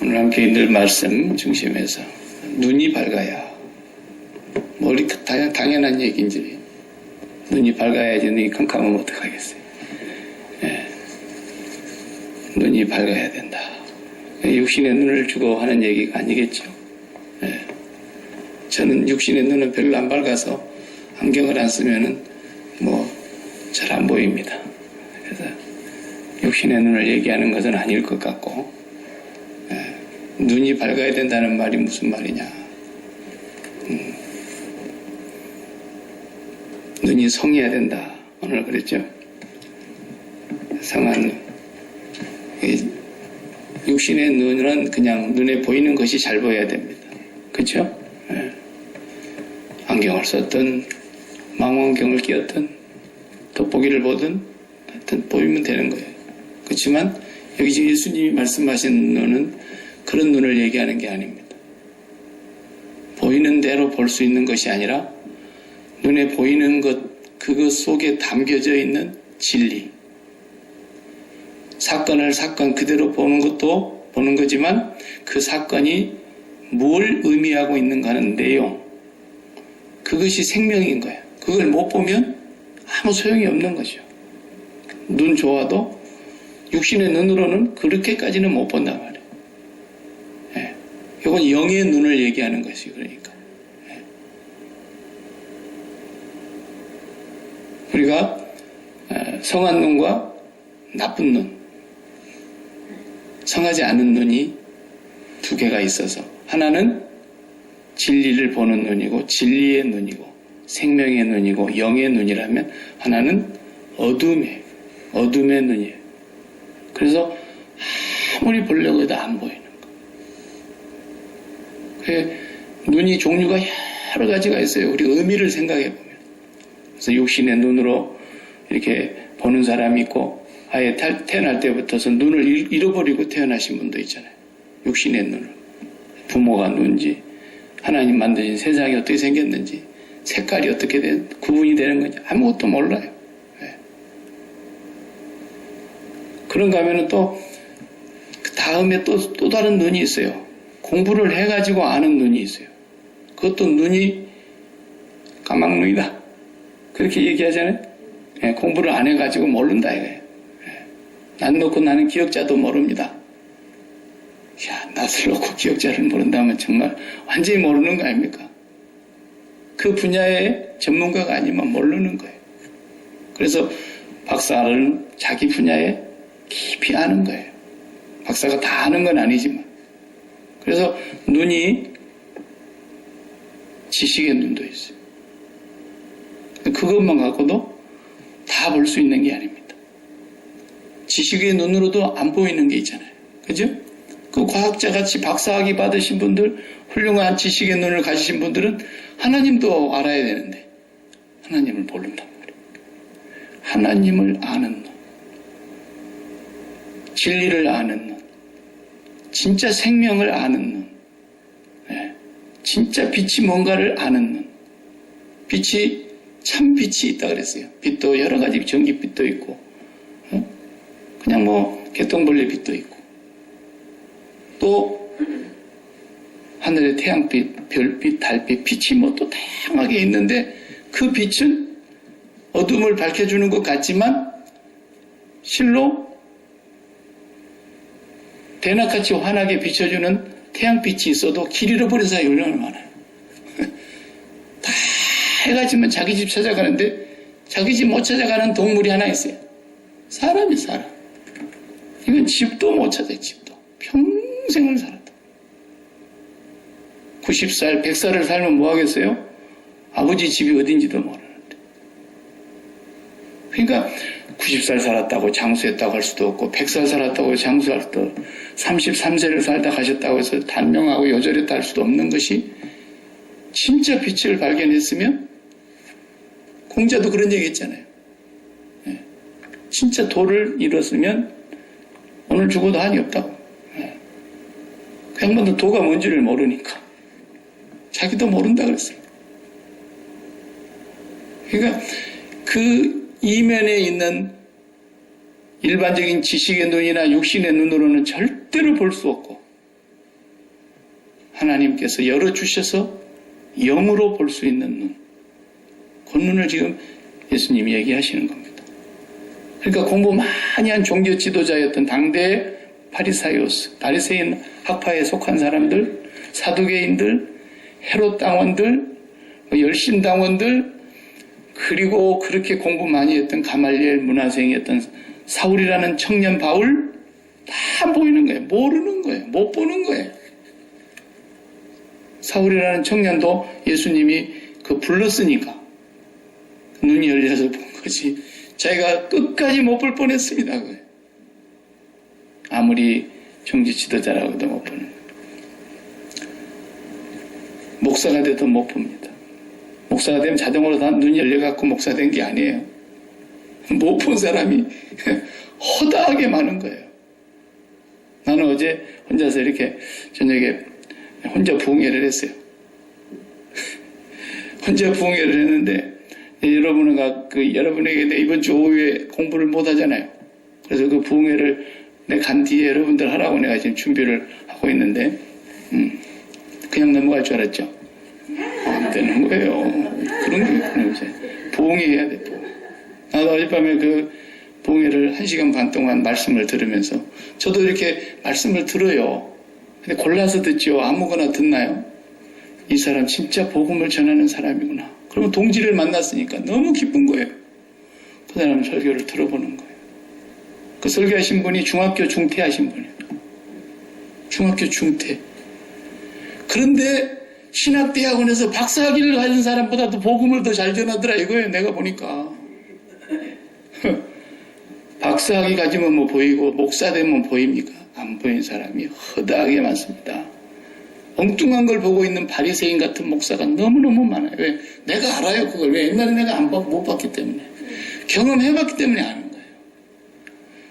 오늘 함께 늘 말씀 중심에서 눈이 밝아야 머리 당연한 얘기인지 눈이 밝아야지 눈이 캄캄하면 어떡하겠어요. 예. 눈이 밝아야 된다. 육신의 눈을 주고 하는 얘기가 아니겠죠. 예. 저는 육신의 눈은 별로 안 밝아서 안경을 안 쓰면은 잘 안 보입니다. 그래서 육신의 눈을 얘기하는 것은 아닐 것 같고, 예. 눈이 밝아야 된다는 말이 무슨 말이냐. 눈이 성해야 된다. 오늘 그랬죠. 성한 눈. 육신의 눈은 그냥 눈에 보이는 것이 잘 보여야 됩니다. 그렇죠? 예. 안경을 썼든 망원경을 끼웠든 돋보기를 보든 하여튼 보이면 되는 거예요. 그렇지만 여기 지금 예수님이 말씀하신 눈은 그런 눈을 얘기하는 게 아닙니다. 보이는 대로 볼 수 있는 것이 아니라 눈에 보이는 것, 그것 속에 담겨져 있는 진리. 사건을 사건 그대로 보는 것도 보는 거지만 그 사건이 뭘 의미하고 있는가 하는 내용. 그것이 생명인 거예요. 그걸 못 보면 아무 소용이 없는 거죠. 눈 좋아도 육신의 눈으로는 그렇게까지는 못 본단 말이에요. 예. 이건 영의 눈을 얘기하는 것이 그러니까. 예. 우리가 성한 눈과 나쁜 눈, 성하지 않은 눈이 두 개가 있어서 하나는 진리를 보는 눈이고 진리의 눈이고 생명의 눈이고 영의 눈이라면 하나는 어둠의 눈이에요. 그래서 아무리 보려고 해도 안 보이는 거예요. 눈이 종류가 여러 가지가 있어요. 우리 의미를 생각해 보면. 그래서 육신의 눈으로 이렇게 보는 사람이 있고 아예 태어날 때부터서 눈을 잃어버리고 태어나신 분도 있잖아요. 육신의 눈을. 부모가 눈인지 하나님 만드신 세상이 어떻게 생겼는지 색깔이 어떻게 구분이 되는 건지 아무것도 몰라요. 네. 그런가 하면은 또 그 다음에 또 다른 눈이 있어요. 공부를 해가지고 아는 눈이 있어요. 그것도 눈이 까막눈이다. 그렇게 얘기하잖아요. 네, 공부를 안 해가지고 모른다 이거예요. 네. 난 놓고 나는 기억자도 모릅니다. 야, 낯을 놓고 기억자를 모른다면 정말 완전히 모르는 거 아닙니까? 그 분야의 전문가가 아니면 모르는 거예요. 그래서 박사를 자기 분야에 깊이 아는 거예요. 박사가 다 아는 건 아니지만. 그래서 눈이 지식의 눈도 있어요. 그것만 갖고도 다 볼 수 있는 게 아닙니다. 지식의 눈으로도 안 보이는 게 있잖아요. 그죠? 그 과학자같이 박사학위 받으신 분들, 훌륭한 지식의 눈을 가지신 분들은 하나님도 알아야 되는데 하나님을 모른단 말이에요. 하나님을 아는 눈, 진리를 아는 눈, 진짜 생명을 아는 눈, 네. 진짜 빛이 뭔가를 아는 눈. 빛이 참 빛이 있다 그랬어요. 빛도 여러 가지 전기빛도 있고 그냥 개똥벌레 빛도 있고 또 하늘의 태양빛, 별빛, 달빛, 빛이 또 다양하게 있는데 그 빛은 어둠을 밝혀주는 것 같지만 실로 대낮같이 환하게 비춰주는 태양빛이 있어도 길 잃어버린 사람이 얼마나 많아요. 다 해가지면 자기 집 찾아가는데 자기 집 못 찾아가는 동물이 하나 있어요. 사람이 사람. 이건 집도 못 찾아요. 집도. 평생을 살았다. 90살, 100살을 살면 뭐 하겠어요? 아버지 집이 어딘지도 모르는데. 그러니까 90살 살았다고 장수했다고 할 수도 없고 100살 살았다고 장수할 수도 없고 33세를 살다 가셨다고 해서 단명하고 여절했다 할 수도 없는 것이 진짜 빛을 발견했으면 공자도 그런 얘기 했잖아요. 네. 진짜 도를 이뤘으면 오늘 죽어도 한이 없다고. 네. 그 양반도 도가 뭔지를 모르니까 자기도 모른다 그랬어요. 그러니까 그 이면에 있는 일반적인 지식의 눈이나 육신의 눈으로는 절대로 볼 수 없고 하나님께서 열어주셔서 영으로 볼 수 있는 눈. 그 눈을 지금 예수님이 얘기하시는 겁니다. 그러니까 공부 많이 한 종교 지도자였던 당대 바리새인 학파에 속한 사람들, 사두개인들, 헤롯 당원들, 열심당원들, 그리고 그렇게 공부 많이 했던 가말리엘 문화생이었던 사울이라는 청년 바울, 다 보이는 거예요. 모르는 거예요. 못 보는 거예요. 사울이라는 청년도 예수님이 불렀으니까 눈이 열려서 본 거지. 자기가 끝까지 못 볼 뻔했습니다. 아무리 종교 지도자라고도 못 보는 거예요. 목사가 돼도 못 봅니다. 목사가 되면 자동으로 다 눈이 열려갖고 목사 된 게 아니에요. 못 본 사람이 허다하게 많은 거예요. 나는 어제 혼자서 이렇게 저녁에 혼자 부흥회를 했어요. 혼자 부흥회를 했는데 여러분에게 이번 주 오후에 공부를 못 하잖아요. 그래서 그 부흥회를 내가 간 뒤에 여러분들 하라고 내가 지금 준비를 하고 있는데 그냥 넘어갈 줄 알았죠. 안 되는 거예요. 그런 게 있구나. 부흥회 해야 돼. 나도 어젯밤에 부흥회를 1시간 반 동안 말씀을 들으면서 저도 이렇게 말씀을 들어요. 근데 골라서 듣죠. 아무거나 듣나요? 이 사람 진짜 복음을 전하는 사람이구나. 그러면 동지를 만났으니까 너무 기쁜 거예요. 그 사람 설교를 들어보는 거예요. 그 설교하신 분이 중학교 중퇴 하신 분이에요. 중학교 중퇴. 그런데 신학대학원에서 박사학위를 가진 사람보다도 복음을 더 잘 전하더라 이거예요. 내가 보니까. 박사학위 가지면 뭐 보이고 목사 되면 보입니까? 안 보이는 사람이 허다하게 많습니다. 엉뚱한 걸 보고 있는 바리새인 같은 목사가 너무너무 많아요. 왜? 내가 알아요 그걸. 왜? 옛날에 내가 못 봤기 때문에. 경험해봤기 때문에 아는 거예요.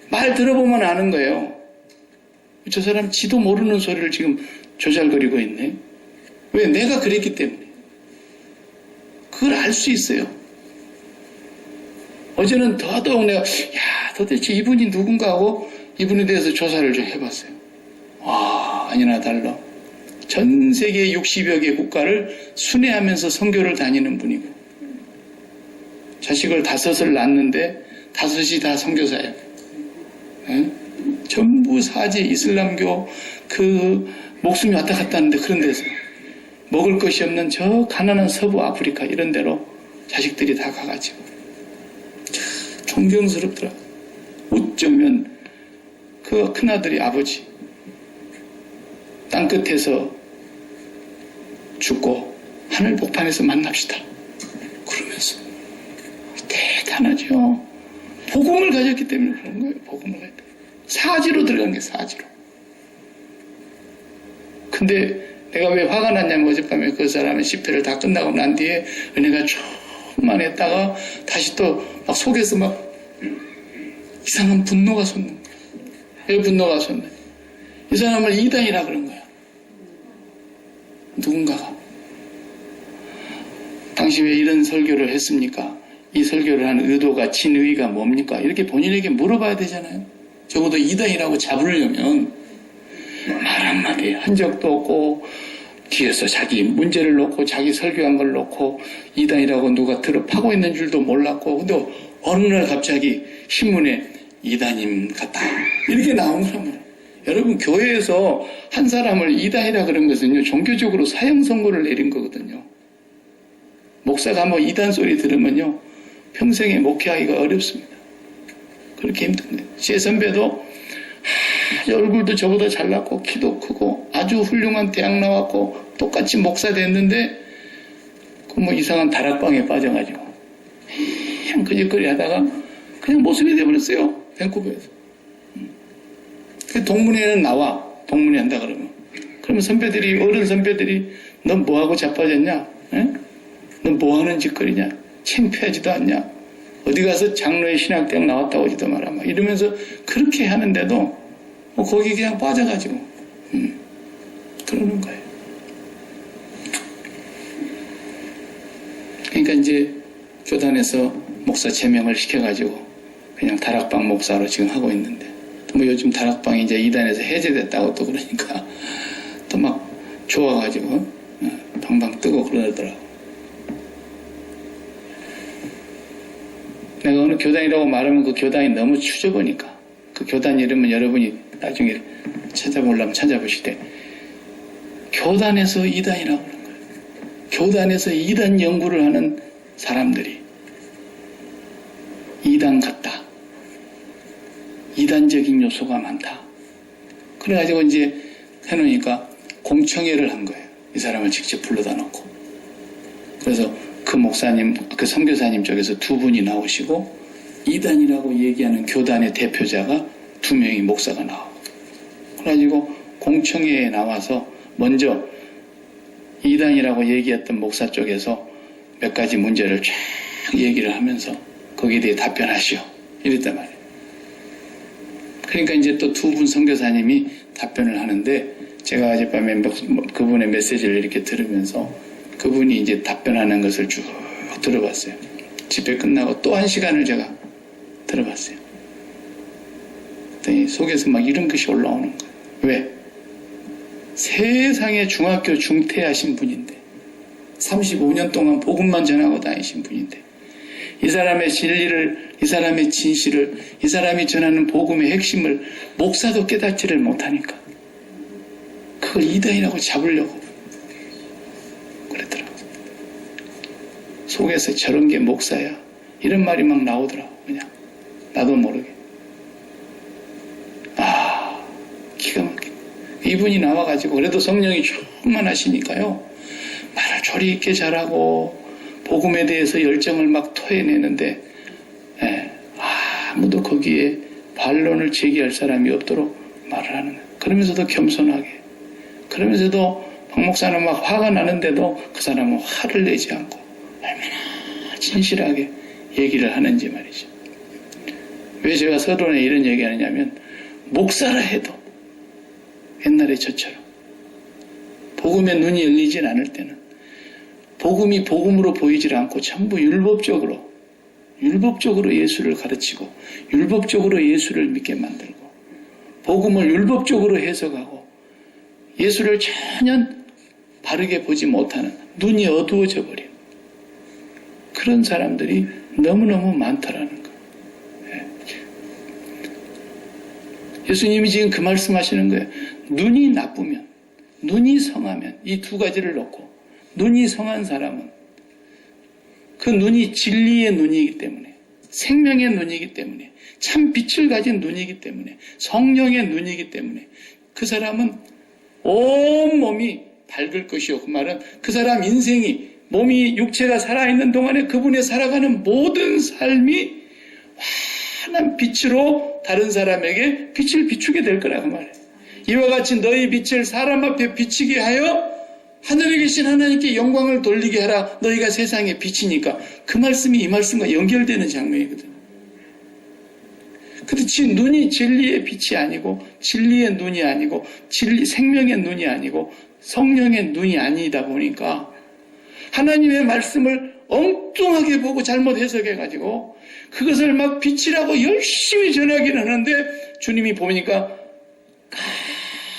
말 들어보면 아는 거예요. 저 사람 지도 모르는 소리를 지금 조잘거리고 있네. 왜? 내가 그랬기 때문에. 그걸 알 수 있어요. 어제는 더더욱 내가 도대체 이분이 누군가 하고 이분에 대해서 조사를 좀 해봤어요. 와, 아니나 달라. 전 세계 60여 개 국가를 순회하면서 선교를 다니는 분이고 자식을 5을 낳았는데 5이 다 선교사예요. 네? 전부 사지 이슬람교 목숨이 왔다 갔다 하는데 그런 데서 먹을 것이 없는 저 가난한 서부 아프리카 이런 데로 자식들이 다 가가지고 존경스럽더라. 어쩌면 그 큰아들이 아버지 땅끝에서 죽고 하늘 복판에서 만납시다. 그러면서 대단하죠. 복음을 가졌기 때문에 그런 거예요. 복음을 가졌기 때문에. 사지로 들어간 게 사지로. 근데 내가 왜 화가 났냐면 어젯밤에 그 사람의 집회를 다 끝나고 난 뒤에 은혜가 조금만 했다가 다시 또 막 속에서 막 이상한 분노가 솟는 거야. 왜 분노가 솟냐? 이 사람을 이단이라 그런 거야. 누군가가. 당시 왜 이런 설교를 했습니까? 이 설교를 한 의도가 진의가 뭡니까? 이렇게 본인에게 물어봐야 되잖아요. 적어도 이단이라고 잡으려면 말 한마디 한 적도 없고 뒤에서 자기 문제를 놓고 자기 설교한 걸 놓고 이단이라고 누가 파고 있는 줄도 몰랐고 근데 어느 날 갑자기 신문에 이단임 같다 이렇게 나온 거란 말이에요. 여러분 교회에서 한 사람을 이단이라 그런 것은요 종교적으로 사형 선고를 내린 거거든요. 목사가 뭐 이단 소리 들으면요 평생에 목회하기가 어렵습니다. 그렇게 힘든 거예요. 제 선배도 얼굴도 저보다 잘났고 키도 크고 아주 훌륭한 대학 나왔고 똑같이 목사 됐는데 그 이상한 다락방에 빠져가지고 그냥 그짓거리 하다가 그냥 모습이 돼버렸어요. 밴쿠버에서. 동문회는 나와. 동문회 한다 그러면. 그러면 어른 선배들이 넌 뭐하고 자빠졌냐? 넌 뭐하는 짓거리냐? 창피하지도 않냐? 어디 가서 장로의 신학대학 나왔다고 하지도 마라. 막 이러면서 그렇게 하는데도 거기 그냥 빠져가지고 그러는 거예요. 그러니까 이제 교단에서 목사 제명을 시켜가지고 그냥 다락방 목사로 지금 하고 있는데 또 요즘 다락방이 이제 이단에서 해제됐다고 또 그러니까 또 막 좋아가지고 방방 뜨고 그러더라고. 내가 어느 교단이라고 말하면 그 교단이 너무 추접하니까 그 교단 이름은 여러분이 나중에 찾아보려면 찾아보실 때 교단에서 이단이라고 그러는 거예요. 교단에서 이단 연구를 하는 사람들이 이단 같다. 이단적인 요소가 많다. 그래가지고 이제 해놓으니까 공청회를 한 거예요. 이 사람을 직접 불러다 놓고. 그래서 그 목사님, 그 선교사님 쪽에서 두 분이 나오시고 이단이라고 얘기하는 교단의 대표자가 두 명이 목사가 나오고. 그래가지고 공청회에 나와서 먼저 이단이라고 얘기했던 목사 쪽에서 몇 가지 문제를 쫙 얘기를 하면서 거기에 대해 답변하시오. 이랬단 말이에요. 그러니까 이제 또 두 분 선교사님이 답변을 하는데 제가 어젯밤에 그분의 메시지를 이렇게 들으면서 그분이 이제 답변하는 것을 쭉 들어봤어요. 집회 끝나고 또 1시간을 제가 들어봤어요. 그랬더니 속에서 막 이런 것이 올라오는 거예요. 왜? 세상에 중학교 중퇴하신 분인데 35년 동안 복음만 전하고 다니신 분인데 이 사람의 진리를, 이 사람의 진실을, 이 사람이 전하는 복음의 핵심을 목사도 깨닫지를 못하니까 그걸 이단이라고 잡으려고 그랬더라고. 속에서 저런 게 목사야 이런 말이 막 나오더라고. 그냥 나도 모르게. 기가 막히네. 이분이 나와가지고 그래도 성령이 충만하시니까요 말을 조리 있게 잘하고 복음에 대해서 열정을 막 토해내는데 아무도 거기에 반론을 제기할 사람이 없도록 말을 하는 거예요. 그러면서도 겸손하게, 그러면서도 박 목사는 막 화가 나는데도 그 사람은 화를 내지 않고 얼마나 진실하게 얘기를 하는지 말이죠. 왜 제가 서론에 이런 얘기하느냐면 목사라 해도 옛날에 저처럼 복음의 눈이 열리진 않을 때는 복음이 복음으로 보이질 않고 전부 율법적으로 예수를 가르치고 율법적으로 예수를 믿게 만들고 복음을 율법적으로 해석하고 예수를 전혀 바르게 보지 못하는 눈이 어두워져 버린 그런 사람들이 너무너무 많다라는 거예요. 예수님이 지금 그 말씀하시는 거예요. 눈이 나쁘면, 눈이 성하면 이 두 가지를 놓고 눈이 성한 사람은 그 눈이 진리의 눈이기 때문에 생명의 눈이기 때문에 참 빛을 가진 눈이기 때문에 성령의 눈이기 때문에 그 사람은 온몸이 밝을 것이요. 그 말은 그 사람 인생이 몸이 육체가 살아있는 동안에 그분의 살아가는 모든 삶이 환한 빛으로 다른 사람에게 빛을 비추게 될 거라고 말해요. 이와 같이 너희 빛을 사람 앞에 비치게 하여 하늘에 계신 하나님께 영광을 돌리게 하라. 너희가 세상의 빛이니까 그 말씀이 이 말씀과 연결되는 장면이거든요. 근데 눈이 진리의 빛이 아니고 진리의 눈이 아니고 생명의 눈이 아니고 성령의 눈이 아니다 보니까 하나님의 말씀을 엉뚱하게 보고 잘못 해석해가지고 그것을 막 빛이라고 열심히 전하기는 하는데 주님이 보니까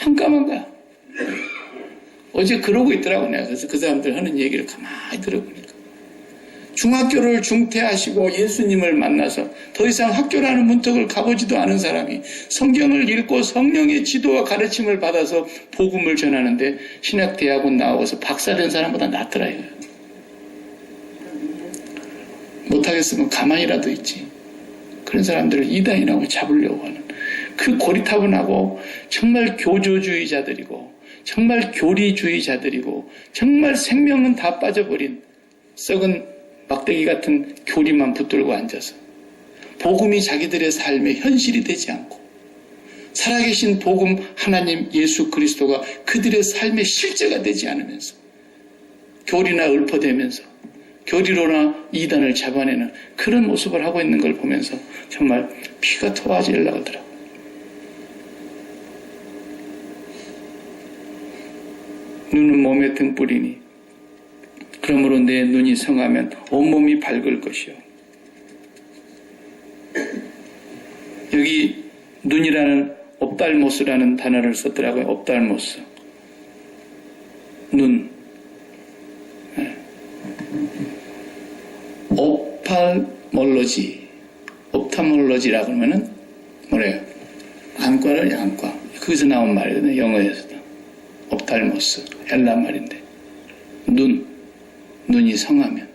깜깜한 거야. 어제 그러고 있더라고 내가. 그래서 그 사람들 하는 얘기를 가만히 들어보니까 중학교를 중퇴하시고 예수님을 만나서 더 이상 학교라는 문턱을 가보지도 않은 사람이 성경을 읽고 성령의 지도와 가르침을 받아서 복음을 전하는데 신학대학원 나와서 박사된 사람보다 낫더라 이거야. 못하겠으면 가만히라도 있지. 그런 사람들을 이단이라고 잡으려고 하는 그 고리타분하고 정말 교조주의자들이고 정말 교리주의자들이고 정말 생명은 다 빠져버린 썩은 막대기 같은 교리만 붙들고 앉아서 복음이 자기들의 삶의 현실이 되지 않고 살아계신 복음 하나님 예수 그리스도가 그들의 삶의 실제가 되지 않으면서 교리나 읊어대면서 교리로나 이단을 잡아내는 그런 모습을 하고 있는 걸 보면서 정말 피가 토하지려고 하더라고요. 눈은 몸의 등불이니 그러므로 내 눈이 성하면 온몸이 밝을 것이요. 여기 눈이라는 옵달모스라는 단어를 썼더라고요. 옵달모스. 옵탈몰로지라 그러면은 뭐래요? 안과를 안과. 거기서 나온 말이거든요. 영어에서도. 옵탈모스. 헬라 말인데. 눈이 성하면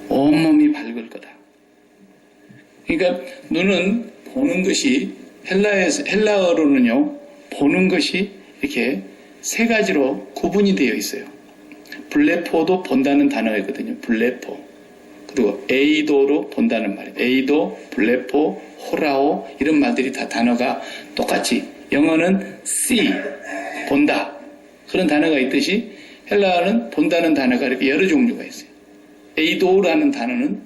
온몸이 밝을 거다. 그러니까 눈은 보는 것이 헬라어로는요. 보는 것이 이렇게 세 가지로 구분이 되어 있어요. 블레포도 본다는 단어가 있거든요. 블레포. 그리고 에이도로 본다는 말이에요. 에이도, 블레포, 호라오 이런 말들이 다 단어가 똑같이 영어는 see, 본다. 그런 단어가 있듯이 헬라어는 본다는 단어가 이렇게 여러 종류가 있어요. 에이도라는 단어는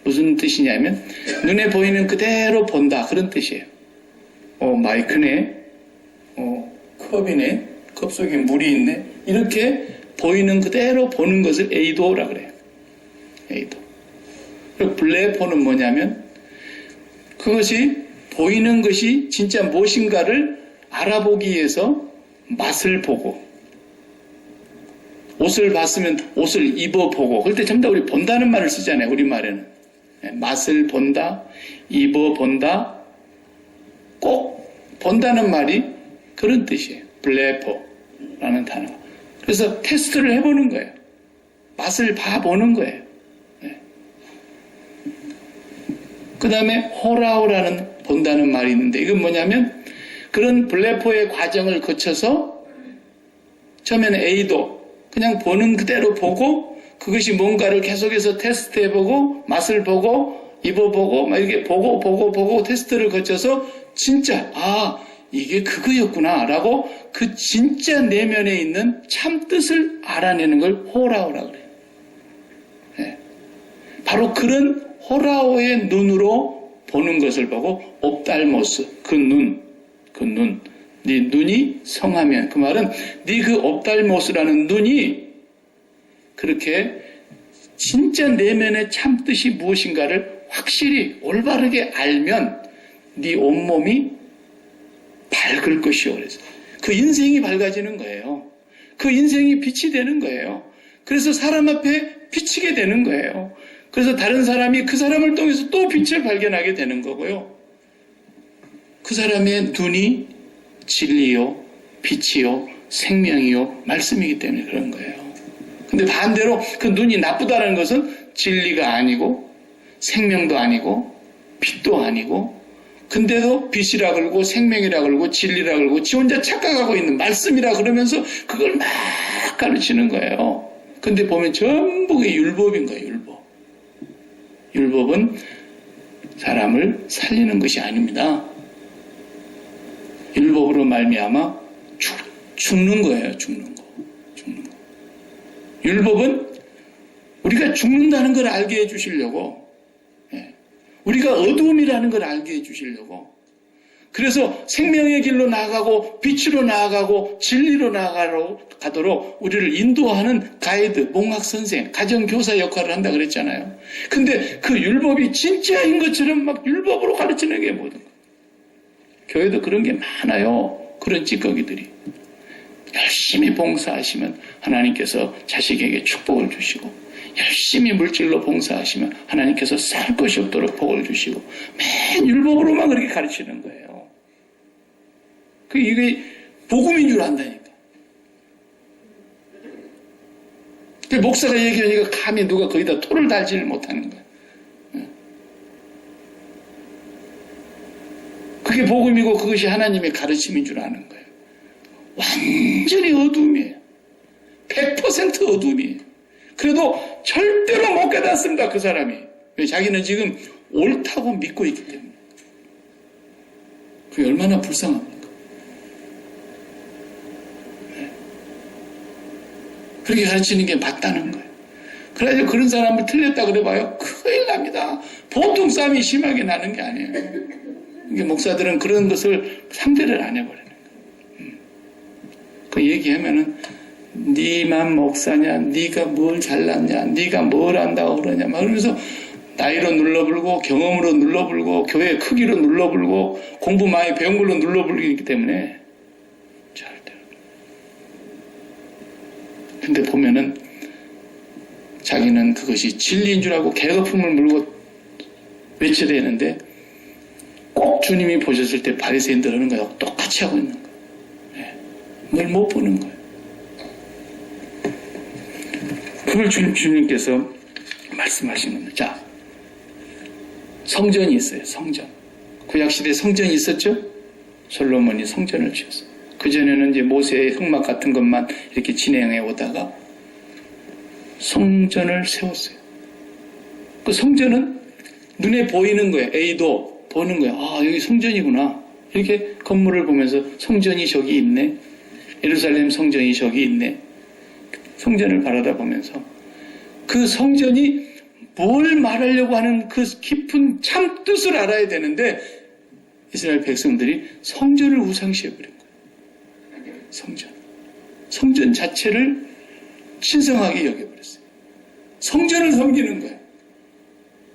무슨 뜻이냐면 눈에 보이는 그대로 본다. 그런 뜻이에요. 마이크네, 컵이네, 컵 속에 물이 있네. 이렇게 보이는 그대로 보는 것을 에이도라 그래요. 에이도. 그리고 블레포는 뭐냐면 그것이 보이는 것이 진짜 무엇인가를 알아보기 위해서 맛을 보고 옷을 봤으면 옷을 입어보고 그럴 때 전부 다 우리 본다는 말을 쓰잖아요. 우리말에는. 맛을 본다, 입어본다, 꼭 본다는 말이 그런 뜻이에요. 블레포라는 단어. 그래서 테스트를 해보는 거예요. 맛을 봐보는 거예요. 그 다음에 호라오라는 본다는 말이 있는데 이건 뭐냐면 그런 블레포의 과정을 거쳐서 처음에는 A도 그냥 보는 그대로 보고 그것이 뭔가를 계속해서 테스트해보고 맛을 보고 입어보고 막 이렇게 보고 테스트를 거쳐서 진짜 이게 그거였구나 라고 그 진짜 내면에 있는 참뜻을 알아내는 걸 호라오라고 그래요. 네. 바로 그런 호라오의 눈으로 보는 것을 보고 옵달모스 그 눈 네 눈이 성하면 그 말은 네 그 옵달모스라는 눈이 그렇게 진짜 내면의 참뜻이 무엇인가를 확실히 올바르게 알면 네 온몸이 밝을 것이요. 그래서 그 인생이 밝아지는 거예요. 그 인생이 빛이 되는 거예요. 그래서 사람 앞에 비치게 되는 거예요. 그래서 다른 사람이 그 사람을 통해서 또 빛을 발견하게 되는 거고요. 그 사람의 눈이 진리요, 빛이요, 생명이요, 말씀이기 때문에 그런 거예요. 근데 반대로 그 눈이 나쁘다는 것은 진리가 아니고 생명도 아니고 빛도 아니고 근데도 빛이라 그러고 생명이라 그러고 진리라 그러고 지 혼자 착각하고 있는 말씀이라 그러면서 그걸 막 가르치는 거예요. 근데 보면 전부 그게 율법인 거예요. 율법은 사람을 살리는 것이 아닙니다. 율법으로 말미암아 죽는 거예요. 죽는 거. 율법은 우리가 죽는다는 걸 알게 해주시려고 우리가 어두움이라는 걸 알게 해주시려고 그래서 생명의 길로 나아가고 빛으로 나아가고 진리로 나아가도록 우리를 인도하는 가이드, 몽학선생, 가정교사 역할을 한다 그랬잖아요. 근데 그 율법이 진짜인 것처럼 막 율법으로 가르치는 게 모든 거예요. 교회도 그런 게 많아요. 그런 찌꺼기들이. 열심히 봉사하시면 하나님께서 자식에게 축복을 주시고 열심히 물질로 봉사하시면 하나님께서 살 것이 없도록 복을 주시고 맨 율법으로만 그렇게 가르치는 거예요. 이게 복음인 줄 안다니까. 목사가 얘기하니까 감히 누가 거기다 토를 달지를 못하는 거야. 그게 복음이고 그것이 하나님의 가르침인 줄 아는 거예요. 완전히 어둠이에요. 100% 어둠이에요. 그래도 절대로 못 깨닫습니다. 그 사람이. 왜? 자기는 지금 옳다고 믿고 있기 때문에. 그게 얼마나 불쌍합니까? 그렇게 가르치는 게 맞다는 거예요. 그래서 그런 사람을 틀렸다 그래봐요. 큰일 납니다. 보통 싸움이 심하게 나는 게 아니에요. 이게 목사들은 그런 것을 상대를 안 해버리는 거예요. 그 얘기하면은 네만 목사냐, 네가 뭘 잘났냐, 네가 뭘 안다고 그러냐 막 그러면서 나이로 눌러불고 경험으로 눌러불고 교회 크기로 눌러불고 공부 많이 배운 걸로 눌러불기 때문에 절대로. 근데 보면은 자기는 그것이 진리인 줄 알고 개거품을 물고 외쳐대는데 꼭 주님이 보셨을 때 바리새인들 하는 거하고 똑같이 하고 있는 거예요. 뭘 못 보는 거예요. 그걸 주님께서 말씀하신 겁니다. 자, 성전이 있어요. 성전. 구약시대에 성전이 있었죠? 솔로몬이 성전을 지었어요. 그전에는 이제 모세의 흑막 같은 것만 이렇게 진행해 오다가 성전을 세웠어요. 그 성전은 눈에 보이는 거예요. A도 보는 거예요. 아, 여기 성전이구나. 이렇게 건물을 보면서 성전이 저기 있네. 예루살렘 성전이 저기 있네. 성전을 바라다 보면서 그 성전이 뭘 말하려고 하는 그 깊은 참 뜻을 알아야 되는데 이스라엘 백성들이 성전을 우상시해버린 거예요. 성전 자체를 신성하게 여겨버렸어요. 성전을 섬기는 거예요.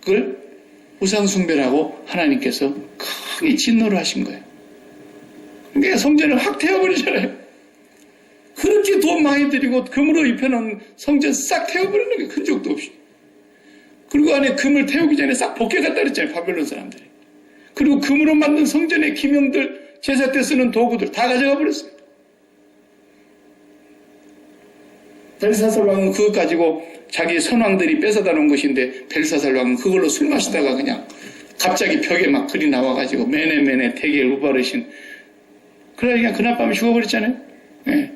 그걸 우상숭배라고 하나님께서 크게 진노를 하신 거예요. 그러니까 성전을 확 태워버리잖아요. 그렇게 돈 많이 들이고 금으로 입혀놓은 성전 싹 태워버리는 게 흔적도 없이. 그리고 안에 금을 태우기 전에 싹 벗겨갔다 그랬잖아요. 바벨론 사람들이. 그리고 금으로 만든 성전의 기명들, 제사 때 쓰는 도구들 다 가져가 버렸어요. 벨사살 왕은 그것 가지고 자기 선왕들이 뺏어다 놓은 것인데 벨사살 왕은 그걸로 술 마시다가 그냥 갑자기 벽에 막 글이 나와가지고 매네 대게 우바르신 그러니까 그날 밤에 죽어버렸잖아요. 네.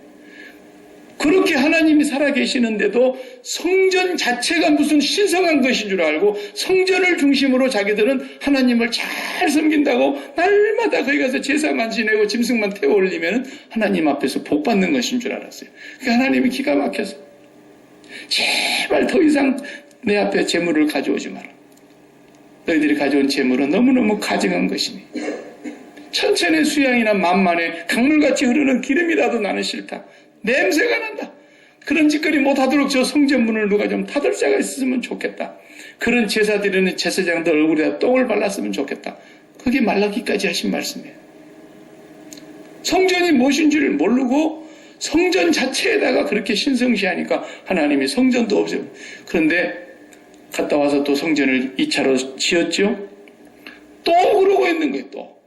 그렇게 하나님이 살아계시는데도 성전 자체가 무슨 신성한 것인 줄 알고 성전을 중심으로 자기들은 하나님을 잘 섬긴다고 날마다 거기 가서 제사만 지내고 짐승만 태워 올리면 하나님 앞에서 복 받는 것인 줄 알았어요. 그러니까 하나님이 기가 막혀서 제발 더 이상 내 앞에 재물을 가져오지 마라. 너희들이 가져온 재물은 너무너무 가증한 것이니 천천의 수양이나 만만의 강물같이 흐르는 기름이라도 나는 싫다. 냄새가 난다. 그런 짓거리 못하도록 저 성전문을 누가 좀 닫을 자가 있었으면 좋겠다. 그런 제사 드리는 제사장들 얼굴에다 똥을 발랐으면 좋겠다. 그게 말라기까지 하신 말씀이에요. 성전이 무엇인지를 모르고 성전 자체에다가 그렇게 신성시하니까 하나님이 성전도 없어요. 그런데 갔다 와서 또 성전을 2차로 지었죠. 또 그러고 있는 거예요. 또.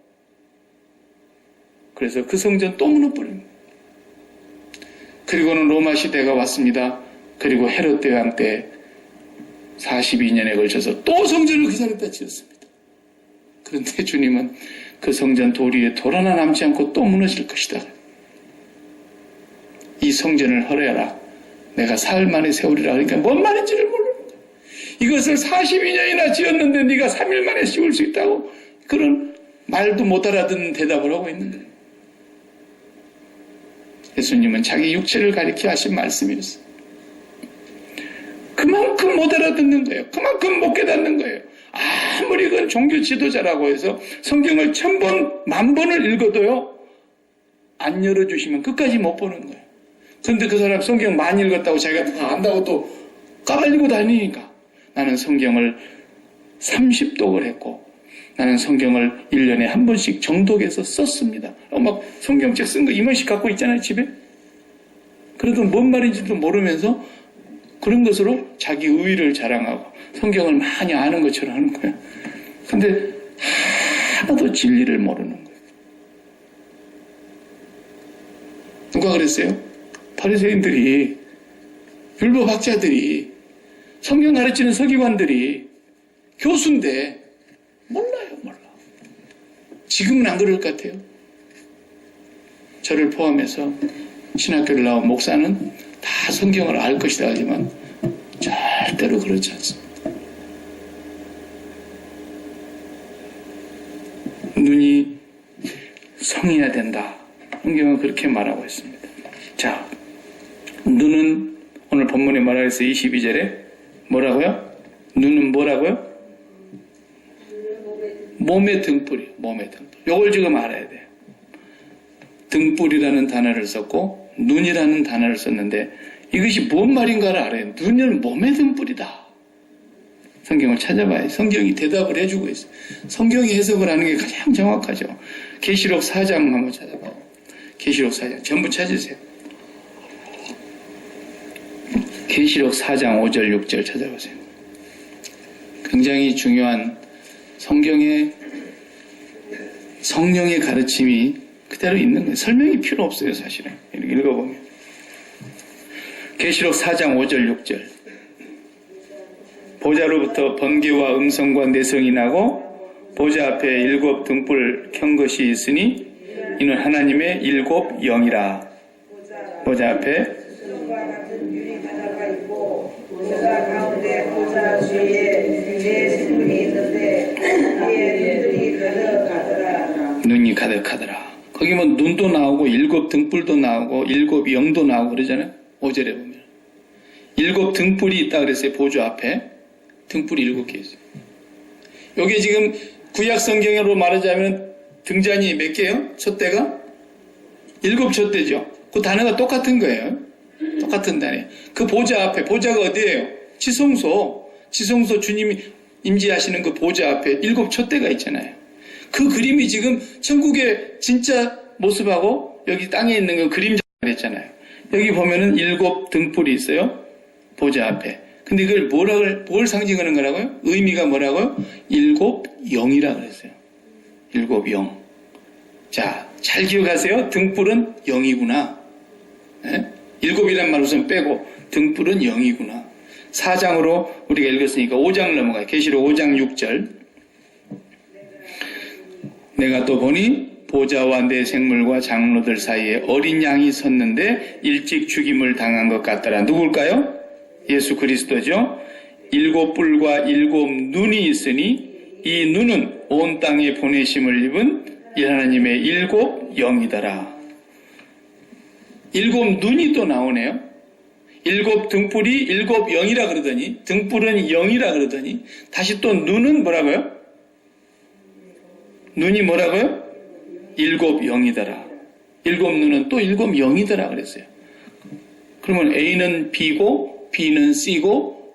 그래서 그 성전 또 무너버린 거예요. 그리고는 로마 시대가 왔습니다. 그리고 헤롯 대왕 때 42년에 걸쳐서 또 성전을 그 자리에다 지었습니다. 그런데 주님은 그 성전 돌 위에 돌 하나 남지 않고 또 무너질 것이다. 이 성전을 헐어라. 내가 사흘 만에 세우리라. 그러니까 뭔 말인지를 모르는 거야. 이것을 42년이나 지었는데 네가 3일 만에 씌울 수 있다고 그런 말도 못 알아듣는 대답을 하고 있는 거예요. 예수님은 자기 육체를 가리켜 하신 말씀이었어요. 그만큼 못 알아듣는 거예요. 그만큼 못 깨닫는 거예요. 아무리 그건 종교 지도자라고 해서 성경을 1000번, 10,000번을 읽어도요, 안 열어주시면 끝까지 못 보는 거예요. 그런데 그 사람 성경 많이 읽었다고 자기가 다 안다고 또 까발리고 다니니까 나는 성경을 30독을 했고 나는 성경을 1년에 한 번씩 정독해서 썼습니다. 막 성경책 쓴 거 2만씩 갖고 있잖아요, 집에. 그래도 뭔 말인지도 모르면서 그런 것으로 자기 의의를 자랑하고 성경을 많이 아는 것처럼 하는 거예요. 근데 하나도 진리를 모르는 거예요. 누가 그랬어요? 바리새인들이, 율법학자들이, 성경 가르치는 서기관들이, 교수인데 몰라요. 지금은 안 그럴 것 같아요. 저를 포함해서 신학교를 나온 목사는 다 성경을 알 것이다 하지만 절대로 그렇지 않습니다. 눈이 성해야 된다. 성경은 그렇게 말하고 있습니다. 자, 눈은 오늘 본문에 말하겠어요. 22절에 뭐라고요? 눈은 뭐라고요? 몸의 등불이에요. 몸의 등불. 이걸 지금 알아야 돼요. 등불이라는 단어를 썼고 눈이라는 단어를 썼는데 이것이 뭔 말인가를 알아요. 눈은 몸의 등불이다. 성경을 찾아봐요. 성경이 대답을 해주고 있어요. 성경이 해석을 하는 게 가장 정확하죠. 계시록 4장 한번 찾아봐요. 계시록 4장 전부 찾으세요. 계시록 4장 5절 6절 찾아보세요. 굉장히 중요한 성경의 성령의 가르침이 그대로 있는 거예요. 설명이 필요 없어요, 사실은. 이렇게 읽어보면. 계시록 4장 5절 6절. 보좌로부터 번개와 음성과 내성이 나고 보좌 앞에 7 등불 켠 것이 있으니 이는 하나님의 7 영이라. 보좌 앞에 보좌 가운데 보좌 주위에 네 눈이 있는데 그의 눈들이 가득하더라. 눈이 가득하더라. 거기 뭐 눈도 나오고 7 등불도 나오고 7 영도 나오고 그러잖아요. 5절에 보면 7 등불이 있다 그랬어요. 보좌 앞에 등불이 7개 있어요. 여기 지금 구약 성경으로 말하자면 등잔이 몇 개요? 촛대가? 7 촛대죠. 그 단어가 똑같은 거예요. 똑같은 단어예요. 그 보좌 앞에, 보좌가 어디예요? 지성소 주님이 임재하시는 그 보좌 앞에 7 촛대가 있잖아요. 그 그림이 지금 천국의 진짜 모습하고 여기 땅에 있는 그 그림자가 있잖아요. 여기 보면은 7 등불이 있어요. 보좌 앞에. 근데 이걸 뭘 상징하는 거라고요? 의미가 뭐라고요? 7 영이라 그랬어요. 7 영. 자, 잘 기억하세요. 등불은 영이구나. 네? 7이란 말 우선 빼고 등불은 영이구나. 4장으로 우리가 읽었으니까 5장 넘어가요. 계시록 5장 6절. 내가 또 보니 보좌와 내 생물과 장로들 사이에 어린 양이 섰는데 일찍 죽임을 당한 것 같더라. 누굴까요? 예수 그리스도죠. 7 뿔과 7 눈이 있으니 이 눈은 온 땅에 보내심을 입은 이 하나님의 7 영이더라. 7 눈이 또 나오네요. 7 등불이 7 영이라 그러더니 등불은 영이라 그러더니 다시 또 눈은 뭐라고요? 눈이 뭐라고요? 7 영이더라. 7 눈은 또 7 영이더라 그랬어요. 그러면 A는 B고 B는 C고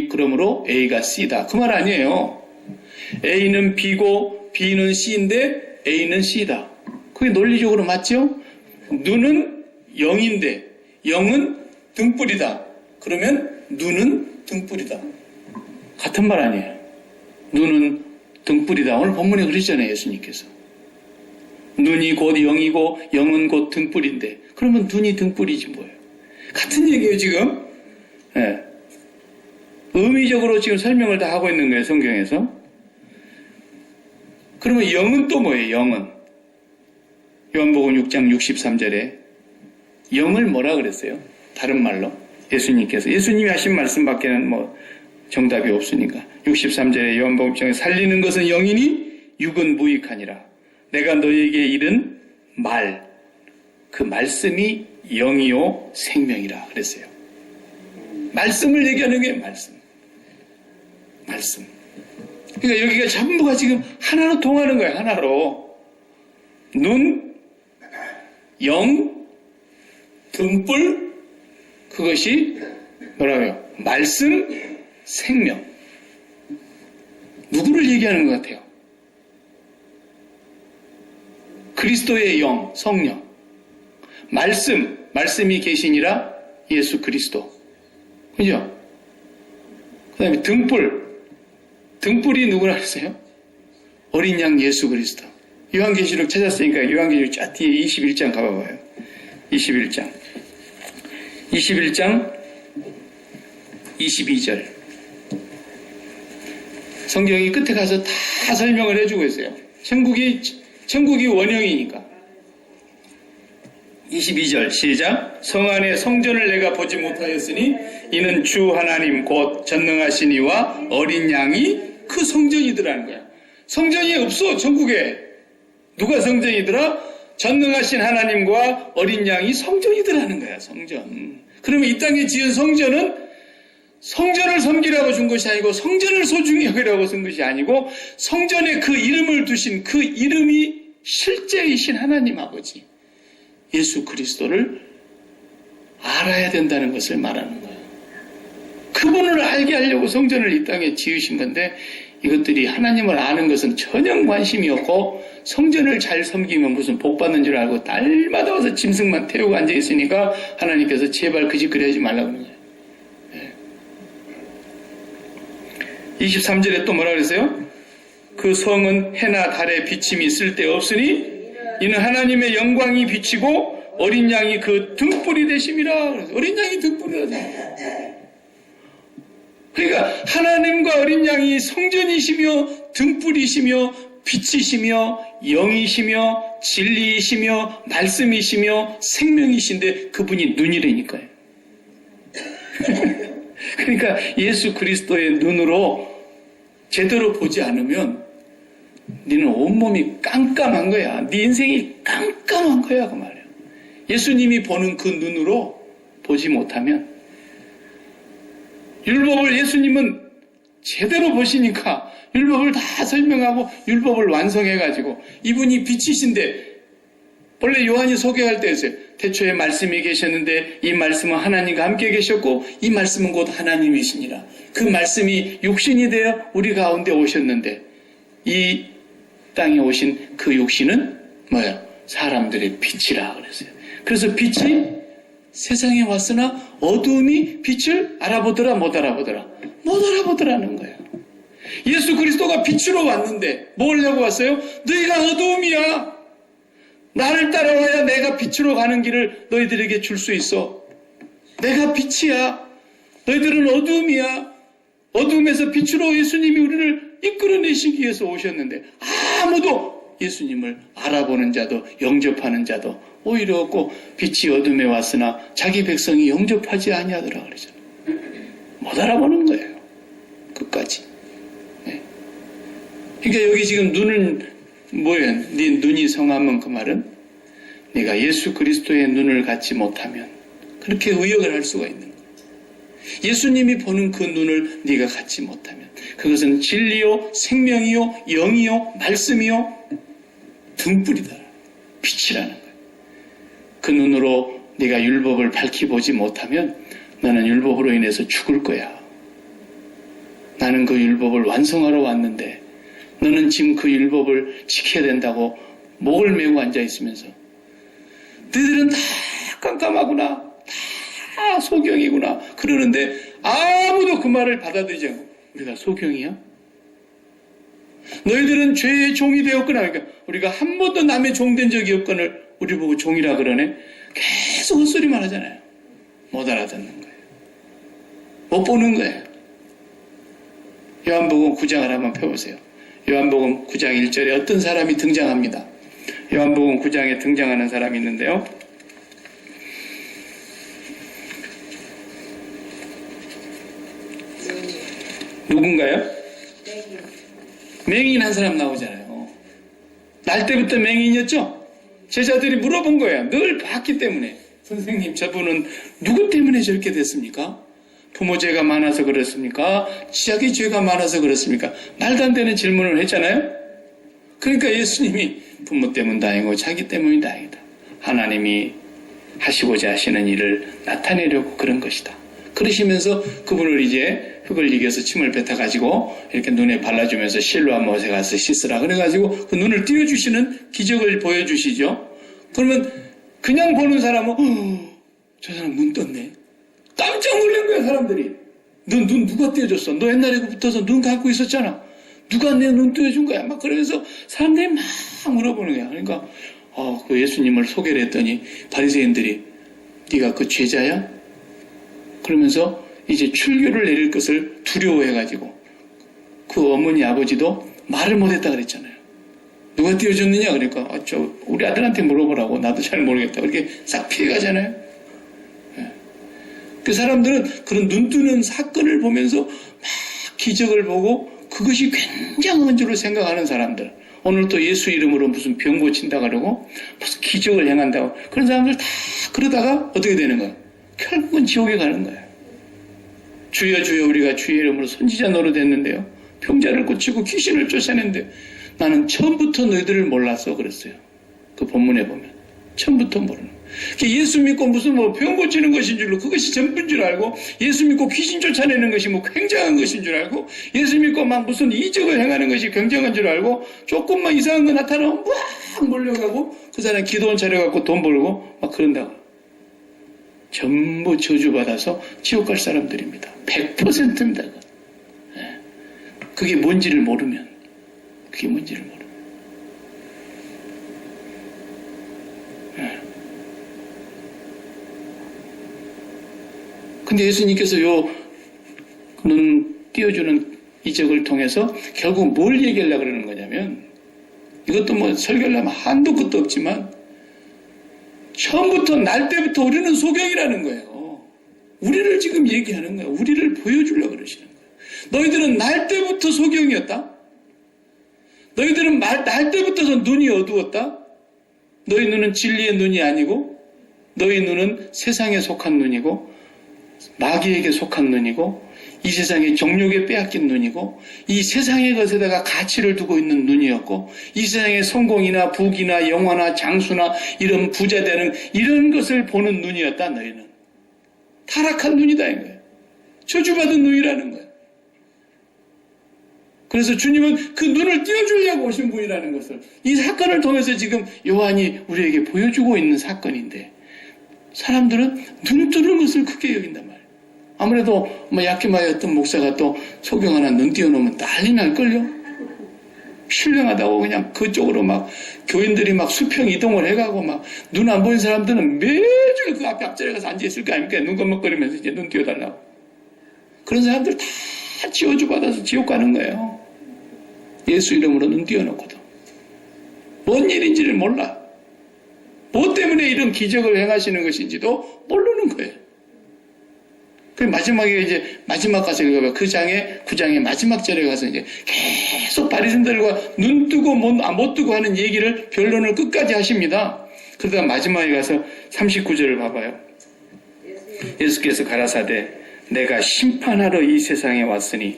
그러므로 A가 C다. 그 말 아니에요. A는 B고 B는 C인데 A는 C다. 그게 논리적으로 맞죠? 눈은 영인데 영은 등불이다. 그러면 눈은 등불이다. 같은 말 아니에요. 눈은 등불이다. 오늘 본문에 그러셨잖아요. 예수님께서. 눈이 곧 영이고 영은 곧 등불인데 그러면 눈이 등불이지 뭐예요. 같은 얘기예요 지금. 네. 의미적으로 지금 설명을 다 하고 있는 거예요. 성경에서. 그러면 영은 또 뭐예요? 영은. 요한복음 6장 63절에 영을 뭐라 그랬어요? 다른 말로 예수님이 하신 말씀밖에는 뭐 정답이 없으니까 63절에 요한복음 6장에 살리는 것은 영이니 육은 무익하니라. 내가 너희에게 이른 말 그 말씀이 영이요 생명이라 그랬어요. 말씀을 얘기하는 게 말씀. 그러니까 여기가 전부가 지금 하나로 통하는 거예요. 하나로. 눈, 영, 등불, 그것이 뭐라고요? 말씀, 생명. 누구를 얘기하는 것 같아요? 그리스도의 영, 성령. 말씀이 계시니라 예수 그리스도. 그죠? 그 다음에 등불이 누구라 했어요? 어린 양 예수 그리스도. 요한계시록 찾았으니까 요한계시록 쫙 뒤에 21장 가봐봐요. 21장 22절. 성경이 끝에 가서 다 설명을 해주고 있어요. 천국이 원형이니까. 22절 시작. 성 안에 성전을 내가 보지 못하였으니 이는 주 하나님 곧 전능하신 이와 어린 양이 그 성전이더라는 거야. 성전이 없어 천국에. 누가 성전이더라? 전능하신 하나님과 어린 양이 성전이더라는 거야. 성전. 그러면 이 땅에 지은 성전은 성전을 섬기라고 준 것이 아니고 성전을 소중히 여기라고 쓴 것이 아니고 성전에 그 이름을 두신 그 이름이 실제이신 하나님 아버지 예수 그리스도를 알아야 된다는 것을 말하는 거예요. 그분을 알게 하려고 성전을 이 땅에 지으신 건데 이것들이 하나님을 아는 것은 전혀 관심이 없고 성전을 잘 섬기면 무슨 복 받는 줄 알고 날마다 와서 짐승만 태우고 앉아있으니까 하나님께서 제발 그 짓 그리 하지 말라고 그러는 거예요. 23절에 또 뭐라 그랬어요? 그 성은 해나 달의 비침이 쓸데없으니 이는 하나님의 영광이 비치고 어린 양이 그 등불이 되심이라. 어린 양이 등불이라. 그러니까 하나님과 어린 양이 성전이시며 등불이시며 빛이시며 영이시며 진리이시며 말씀이시며 생명이신데 그분이 눈이라니까요. 그러니까 예수 그리스도의 눈으로 제대로 보지 않으면 너는 온몸이 깜깜한 거야. 네 인생이 깜깜한 거야 그 말이야. 예수님이 보는 그 눈으로 보지 못하면 율법을 예수님은 제대로 보시니까 율법을 다 설명하고 율법을 완성해가지고 이분이 빛이신데 원래 요한이 소개할 때였어요. 태초에 말씀이 계셨는데 이 말씀은 하나님과 함께 계셨고 이 말씀은 곧 하나님이시니라. 그 말씀이 육신이 되어 우리 가운데 오셨는데 이 땅에 오신 그 육신은 뭐야? 사람들의 빛이라 그랬어요. 그래서 빛이 세상에 왔으나 어두움이 빛을 알아보더라 못 알아보더라? 못 알아보더라는 거예요. 예수 그리스도가 빛으로 왔는데 뭘 하려고 왔어요? 너희가 어두움이야. 나를 따라와야 내가 빛으로 가는 길을 너희들에게 줄 수 있어. 내가 빛이야. 너희들은 어두움이야. 어두움에서 빛으로 예수님이 우리를 이끌어내시기 위해서 오셨는데 아무도 예수님을 알아보는 자도 영접하는 자도 오히려 없고 빛이 어둠에 왔으나 자기 백성이 영접하지 아니하더라 그러잖아요. 못 알아보는 거예요. 끝까지. 네. 그러니까 여기 지금 눈은 뭐예요? 네 눈이 성하면 그 말은 네가 예수 그리스도의 눈을 갖지 못하면 그렇게 의역을 할 수가 있는 거예요. 예수님이 보는 그 눈을 네가 갖지 못하면 그것은 진리요 생명이요 영이요 말씀이요 등불이다. 빛이라는 거예요. 그 눈으로 네가 율법을 밝히 보지 못하면 너는 율법으로 인해서 죽을 거야. 나는 그 율법을 완성하러 왔는데 너는 지금 그 율법을 지켜야 된다고 목을 메고 앉아있으면서 너희들은 다 깜깜하구나. 다 소경이구나. 그러는데 아무도 그 말을 받아들이지 않고 우리가 소경이야? 너희들은 죄의 종이 되었구나. 그러니까 우리가 한 번도 남의 종 된 적이 없거늘 우리 보고 종이라 그러네. 계속 헛소리만 하잖아요. 못 알아듣는 거예요. 못 보는 거예요. 요한복음 9장을 한번 펴보세요. 요한복음 9장 1절에 어떤 사람이 등장합니다. 요한복음 9장에 등장하는 사람이 있는데요. 누군가요? 맹인 한 사람 나오잖아요. 날 때부터 맹인이었죠? 제자들이 물어본 거예요. 늘 봤기 때문에. 선생님, 저분은 누구 때문에 저렇게 됐습니까? 부모 죄가 많아서 그렇습니까? 자기 죄가 많아서 그렇습니까? 말도 안 되는 질문을 했잖아요. 그러니까 예수님이 부모 때문도 아니고 자기 때문이다 아니다. 하나님이 하시고자 하시는 일을 나타내려고 그런 것이다. 그러시면서 그분을 이제 흙을 이겨서 침을 뱉어가지고 이렇게 눈에 발라주면서 실로암 못에 가서 씻으라 그래가지고 그 눈을 띄워주시는 기적을 보여주시죠. 그러면 그냥 보는 사람은 저 사람 눈 떴네. 깜짝 놀란 거야 사람들이. 너 눈 누가 띄워줬어? 너 옛날에 붙어서 눈 감고 있었잖아. 누가 내 눈 띄워준 거야? 막 그러면서 사람들이 막 물어보는 거야. 그러니까 그 예수님을 소개를 했더니 바리새인들이 네가 그 죄자야? 그러면서 이제 출교를 내릴 것을 두려워해가지고 그 어머니 아버지도 말을 못했다 그랬잖아요. 누가 띄워줬느냐? 그러니까 우리 아들한테 물어보라고. 나도 잘 모르겠다. 이렇게 싹 피해가잖아요. 그 사람들은 그런 눈 뜨는 사건을 보면서 막 기적을 보고 그것이 굉장한 줄로 생각하는 사람들. 오늘 또 예수 이름으로 무슨 병 고친다 그러고 무슨 기적을 행한다고 그런 사람들 다 그러다가 어떻게 되는 거야? 결국은 지옥에 가는 거예요. 주여 주여 우리가 주의 이름으로 선지자 노릇했는데요. 병자를 고치고 귀신을 쫓아냈는데 나는 처음부터 너희들을 몰랐어 그랬어요. 그 본문에 보면 처음부터 모르는 예수 믿고 무슨 병 고치는 것인 줄로 그것이 전부인 줄 알고 예수 믿고 귀신 쫓아내는 것이 굉장한 것인 줄 알고 예수 믿고 막 무슨 이적을 행하는 것이 굉장한 줄 알고 조금만 이상한 거 나타나면 막 몰려가고 그 사람 기도원 차려갖고 돈 벌고 막 그런다고. 전부 저주받아서 지옥 갈 사람들입니다. 100%입니다. 그게 뭔지를 모르면. 예. 근데 예수님께서 눈 띄워주는 이적을 통해서 결국 뭘 얘기하려고 그러는 거냐면, 이것도 뭐 설교를 하면 한도 끝도 없지만, 처음부터 날 때부터 우리는 소경이라는 거예요. 우리를 지금 얘기하는 거예요. 우리를 보여주려고 그러시는 거예요. 너희들은 날 때부터 소경이었다. 너희들은 날 때부터 눈이 어두웠다. 너희 눈은 진리의 눈이 아니고, 너희 눈은 세상에 속한 눈이고, 마귀에게 속한 눈이고, 이 세상의 정욕에 빼앗긴 눈이고, 이 세상의 것에다가 가치를 두고 있는 눈이었고, 이 세상의 성공이나 부귀나 영화나 장수나 이런 부자 되는 이런 것을 보는 눈이었다. 너희는 타락한 눈이다 이거예요. 저주받은 눈이라는 거예요. 그래서 주님은 그 눈을 띄워주려고 오신 분이라는 것을 이 사건을 통해서 지금 요한이 우리에게 보여주고 있는 사건인데, 사람들은 눈 뜨는 것을 크게 여긴단 말이에요. 아무래도 야키마였던 목사가 또 소경 하나 눈 띄워놓으면 난리 날걸요? 신령하다고 그냥 그쪽으로 막 교인들이 막 수평 이동을 해가고 막 눈 안 보이는 사람들은 매주 그 앞에 앞자리에 가서 앉아있을 거 아닙니까? 눈 껌먹거리면서 이제 눈 띄워달라고. 그런 사람들 다 지워주 받아서 지옥 가는 거예요. 예수 이름으로 눈 띄워놓고도. 뭔 일인지를 몰라. 뭐 때문에 이런 기적을 행하시는 것인지도 모르는 거예요. 그 마지막에 이제 마지막 가서 읽어봐. 그 장에 9장의 마지막 절에 가서 이제 계속 바리새인들과 눈 뜨고 못 뜨고 하는 얘기를 변론을 끝까지 하십니다. 그러다 마지막에 가서 39절을 봐봐요. 예수께서 가라사대 내가 심판하러 이 세상에 왔으니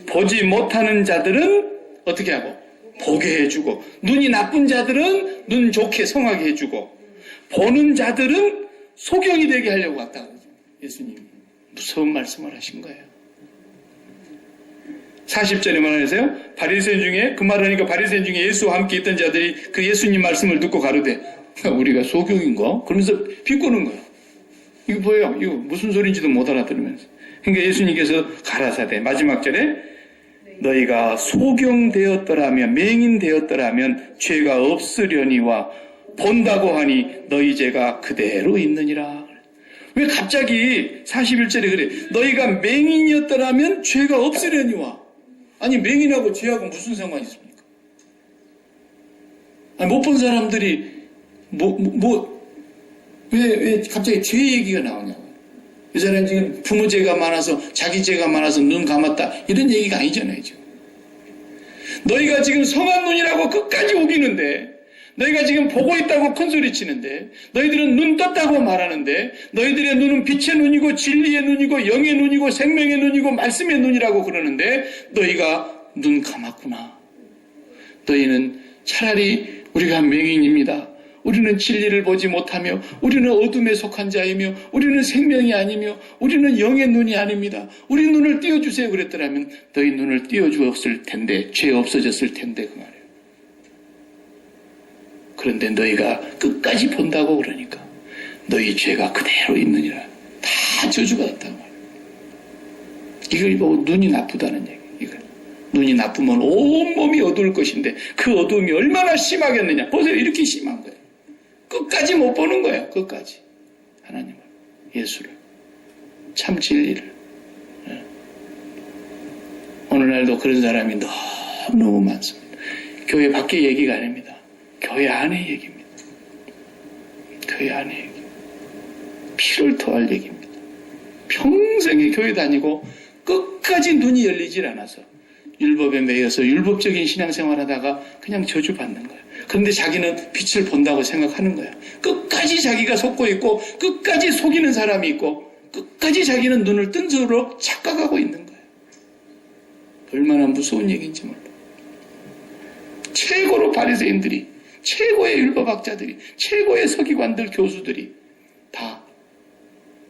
보지 못하는 자들은 어떻게 하고 보게 해주고, 눈이 나쁜 자들은 눈 좋게 성하게 해주고, 보는 자들은 소경이 되게 하려고 왔다. 예수님이 무서운 말씀을 하신 거예요. 40절에 말하세요. 바리새인 중에 그 말하니까 바리새인 중에 예수와 함께 있던 자들이 그 예수님 말씀을 듣고 가로되 우리가 소경인가? 그러면서 비꼬는 거예요. 이거 뭐예요? 이거 무슨 소리인지도 못 알아들으면서. 그러니까 예수님께서 가라사대 마지막 절에 너희가 소경되었더라면 맹인되었더라면 죄가 없으려니와 본다고 하니 너희 죄가 그대로 있느니라. 왜 갑자기 41절에 그래? 너희가 맹인이었더라면 죄가 없으려니와. 아니 맹인하고 죄하고 무슨 상관이 있습니까? 못 본 사람들이 왜 갑자기 죄 얘기가 나오냐고요. 이 사람 지금 부모 죄가 많아서 자기 죄가 많아서 눈 감았다 이런 얘기가 아니잖아요. 지금. 너희가 지금 성한 눈이라고 끝까지 우기는데, 너희가 지금 보고 있다고 큰소리 치는데, 너희들은 눈 떴다고 말하는데, 너희들의 눈은 빛의 눈이고 진리의 눈이고 영의 눈이고 생명의 눈이고 말씀의 눈이라고 그러는데 너희가 눈 감았구나. 너희는 차라리 우리가 맹인입니다. 우리는 진리를 보지 못하며 우리는 어둠에 속한 자이며 우리는 생명이 아니며 우리는 영의 눈이 아닙니다. 우리 눈을 띄워주세요 그랬더라면 너희 눈을 띄워주었을 텐데, 죄 없어졌을 텐데 그 말이에요. 그런데 너희가 끝까지 본다고 그러니까 너희 죄가 그대로 있느니라. 다 저주받았다고 말이에요. 이걸 보고 눈이 나쁘다는 얘기예요. 눈이 나쁘면 온몸이 어두울 것인데 그 어두움이 얼마나 심하겠느냐. 보세요. 이렇게 심한 거예요. 끝까지 못 보는 거예요. 끝까지. 하나님을, 예수를, 참 진리를. 오늘날도 그런 사람이 너무 많습니다. 교회 밖의 얘기가 아닙니다. 교회 안의 얘기입니다. 교회 안의 얘기. 피를 토할 얘기입니다. 평생에 교회 다니고 끝까지 눈이 열리질 않아서 율법에 매여서 율법적인 신앙생활 하다가 그냥 저주받는 거예요. 그런데 자기는 빛을 본다고 생각하는 거예요. 끝까지 자기가 속고 있고 끝까지 속이는 사람이 있고 끝까지 자기는 눈을 뜬 소로 착각하고 있는 거예요. 얼마나 무서운 얘기인지 몰라요. 최고로 바리새인들이, 최고의 율법학자들이, 최고의 서기관들, 교수들이 다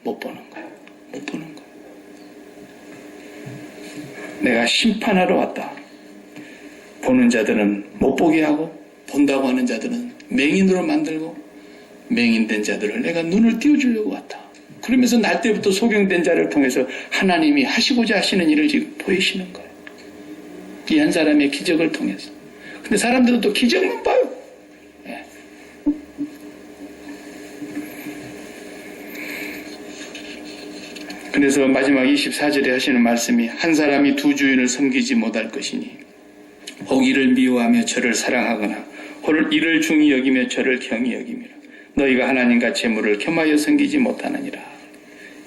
못 보는 거예요. 못 보는 거예요. 내가 심판하러 왔다. 보는 자들은 못 보게 하고 본다고 하는 자들은 맹인으로 만들고 맹인된 자들을 내가 눈을 띄워주려고 왔다. 그러면서 날 때부터 소경된 자를 통해서 하나님이 하시고자 하시는 일을 지금 보이시는 거예요. 이 한 사람의 기적을 통해서. 근데 사람들은 또 기적만 봐요. 예. 그래서 마지막 24절에 하시는 말씀이 한 사람이 두 주인을 섬기지 못할 것이니 혹 이를 미워하며 저를 사랑하거나 혹 이를 중히 여기며 저를 경히 여기미라. 너희가 하나님과 재물을 겸하여 섬기지 못하느니라.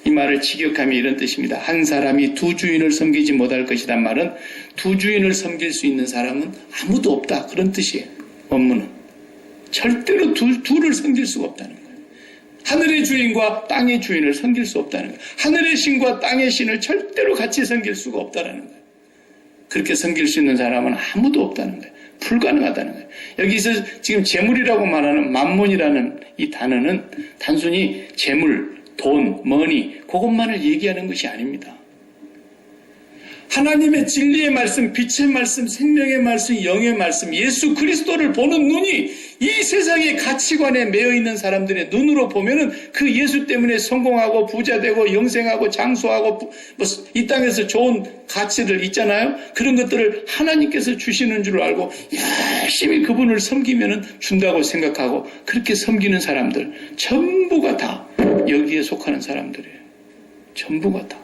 이 말을 직역하면 이런 뜻입니다. 한 사람이 두 주인을 섬기지 못할 것이란 말은 두 주인을 섬길 수 있는 사람은 아무도 없다. 그런 뜻이에요. 원문은. 절대로 둘을 섬길 수가 없다는 거예요. 하늘의 주인과 땅의 주인을 섬길 수 없다는 거예요. 하늘의 신과 땅의 신을 절대로 같이 섬길 수가 없다는 거예요. 그렇게 섬길 수 있는 사람은 아무도 없다는 거예요. 불가능하다는 거예요. 여기서 지금 재물이라고 말하는 만몬이라는 이 단어는 단순히 재물, 돈, 머니 그것만을 얘기하는 것이 아닙니다. 하나님의 진리의 말씀, 빛의 말씀, 생명의 말씀, 영의 말씀, 예수 그리스도를 보는 눈이 이 세상의 가치관에 매여 있는 사람들의 눈으로 보면은 그 예수 때문에 성공하고 부자되고 영생하고 장수하고 이 땅에서 좋은 가치들 있잖아요. 그런 것들을 하나님께서 주시는 줄 알고 열심히 그분을 섬기면은 준다고 생각하고 그렇게 섬기는 사람들 전부가 다 여기에 속하는 사람들이에요. 전부가 다.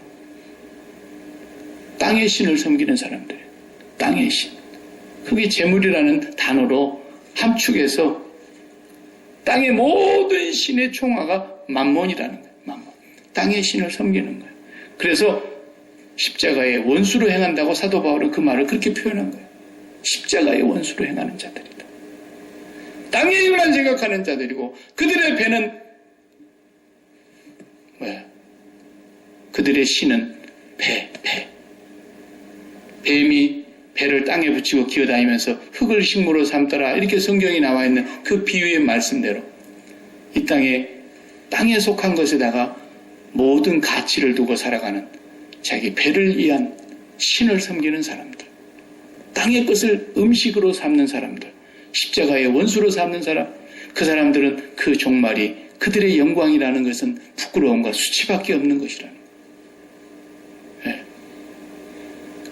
땅의 신을 섬기는 사람들이에요. 땅의 신. 그게 재물이라는 단어로 함축해서 땅의 모든 신의 총화가 만몬이라는 거예요. 만몬. 땅의 신을 섬기는 거예요. 그래서 십자가의 원수로 행한다고 사도 바울은 그 말을 그렇게 표현한 거예요. 십자가의 원수로 행하는 자들이다. 땅의 일만 생각하는 자들이고 그들의 배는 뭐야? 그들의 신은 배. 뱀이 배를 땅에 붙이고 기어다니면서 흙을 식물로 삼더라. 이렇게 성경이 나와 있는 그 비유의 말씀대로 이 땅에 속한 것에다가 모든 가치를 두고 살아가는 자기 배를 위한 신을 섬기는 사람들, 땅의 것을 음식으로 삼는 사람들, 십자가의 원수로 삼는 사람, 그 사람들은 그 종말이 그들의 영광이라는 것은 부끄러움과 수치밖에 없는 것이라는 거예요.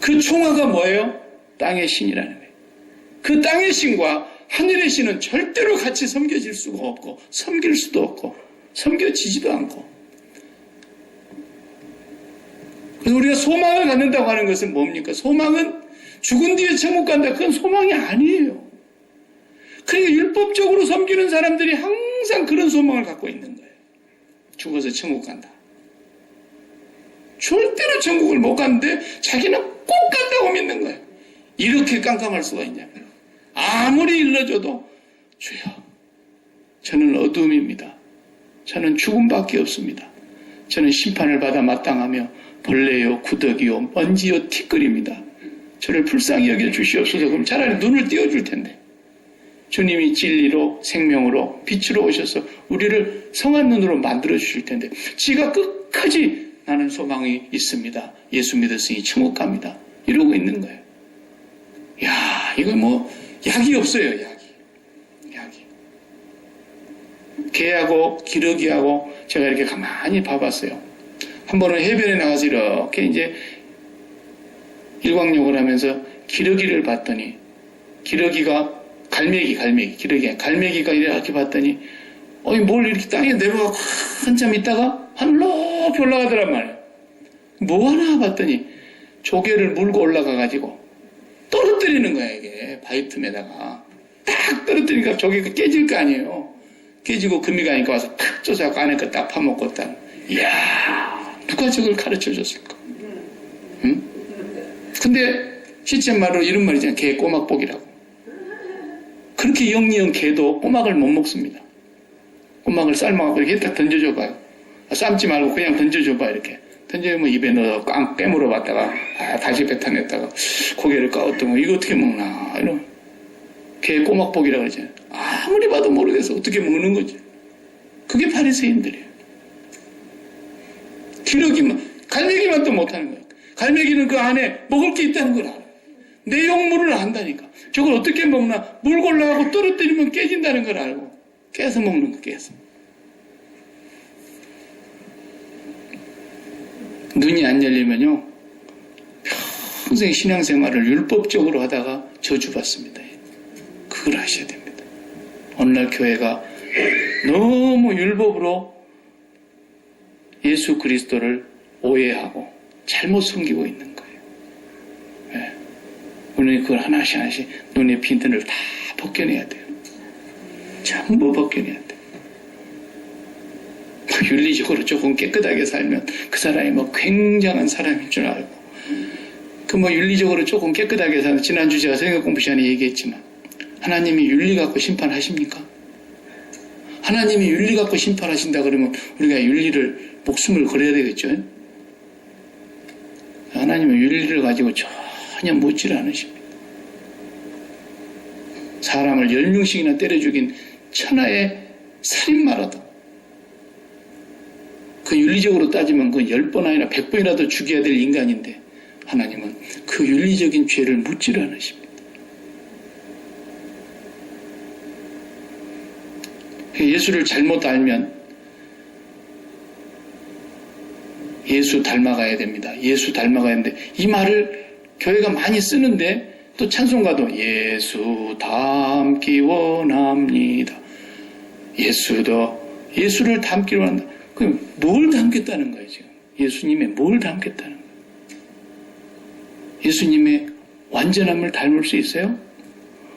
그 총화가 뭐예요? 땅의 신이라는 거예요. 그 땅의 신과 하늘의 신은 절대로 같이 섬겨질 수가 없고 섬길 수도 없고 섬겨지지도 않고. 그래서 우리가 소망을 갖는다고 하는 것은 뭡니까? 소망은 죽은 뒤에 천국 간다. 그건 소망이 아니에요. 그러니까 율법적으로 섬기는 사람들이 항상 그런 소망을 갖고 있는 거예요. 죽어서 천국 간다. 절대로 천국을 못 갔는데 자기는 꼭 간다고 믿는 거예요. 이렇게 깜깜할 수가 있냐면 아무리 일러줘도 주여 저는 어둠입니다. 저는 죽음밖에 없습니다. 저는 심판을 받아 마땅하며 벌레요 구더기요 먼지요 티끌입니다. 저를 불쌍히 여겨 주시옵소서. 그럼 차라리 눈을 띄워줄 텐데 주님이 진리로 생명으로 빛으로 오셔서 우리를 성한 눈으로 만들어 주실 텐데 지가 끝까지 나는 소망이 있습니다. 예수 믿었으니 천국 갑니다. 이러고 있는 거예요. 야, 이거 뭐 약이 없어요. 약이. 개하고 기러기하고 제가 이렇게 가만히 봐봤어요. 한 번은 해변에 나가서 이렇게 이제 일광욕을 하면서 기러기를 봤더니 기러기가 갈매기가 이렇게 봤더니 뭘 이렇게 땅에 내려가고 한참 있다가 하늘 높이 올라가더란 말이에요. 뭐 하나 봤더니 조개를 물고 올라가가지고 떨어뜨리는 거야. 이게 바위 틈에다가 딱 떨어뜨리니까 조개가 깨질 거 아니에요. 깨지고 금이 가니까 와서 탁 쫓아가고 안에 거 딱 파먹고 딱. 이야, 누가 저걸 가르쳐 줬을까? 응? 근데 시쳇말로 이런 말이잖아요. 개 꼬막복이라고. 그렇게 영리한 개도 꼬막을 못 먹습니다. 꼬막을 삶아갖고 이렇게 딱 던져줘봐요. 삶지 말고 그냥 던져줘봐. 이렇게 던져주면 입에 넣어 깡 깨물어 봤다가 다시 뱉어냈다가 고개를 까웠더니 이거 어떻게 먹나 이런 개 꼬막복이라고 그러잖아요. 아무리 봐도 모르겠어. 어떻게 먹는 거지. 그게 바리새인들이에요. 갈매기만 또 못하는 거예요. 갈매기는 그 안에 먹을 게 있다는 걸 알아요. 내용물을 안다니까. 저걸 어떻게 먹나. 물 골라가고 떨어뜨리면 깨진다는 걸 알고 깨서 먹는 거. 깨서. 눈이 안 열리면요 평생 신앙생활을 율법적으로 하다가 저주받습니다. 그걸 하셔야 됩니다. 오늘날 교회가 너무 율법으로 예수 그리스도를 오해하고 잘못 섬기고 있는 거예요. 네. 우리는 그걸 하나씩 눈에 빈틈을 다 벗겨내야 돼요. 전부 벗겨내야 돼요. 윤리적으로 조금 깨끗하게 살면 그 사람이 굉장한 사람인 줄 알고, 윤리적으로 조금 깨끗하게 살면, 지난주 제가 성경 공부 시간에 얘기했지만, 하나님이 윤리 갖고 심판하십니까? 하나님이 윤리 갖고 심판하신다 그러면 우리가 윤리를 목숨을 걸어야 되겠죠? 하나님은 윤리를 가지고 전혀 묻지를 않으십니다. 사람을 10명씩이나 때려 죽인 천하의 살인마라도 그 윤리적으로 따지면 그 10번 아니라 100번이라도 죽여야 될 인간인데 하나님은 그 윤리적인 죄를 묻지를 않으십니다. 예수를 잘못 알면 예수 닮아가야 됩니다. 예수 닮아가야 하는데 이 말을 교회가 많이 쓰는데 또 찬송가도 예수 닮기 원합니다. 예수를 닮기 원한다. 그럼 뭘 닮겠다는 거예요, 지금? 예수님의 뭘 닮겠다는 거예요? 예수님의 완전함을 닮을 수 있어요?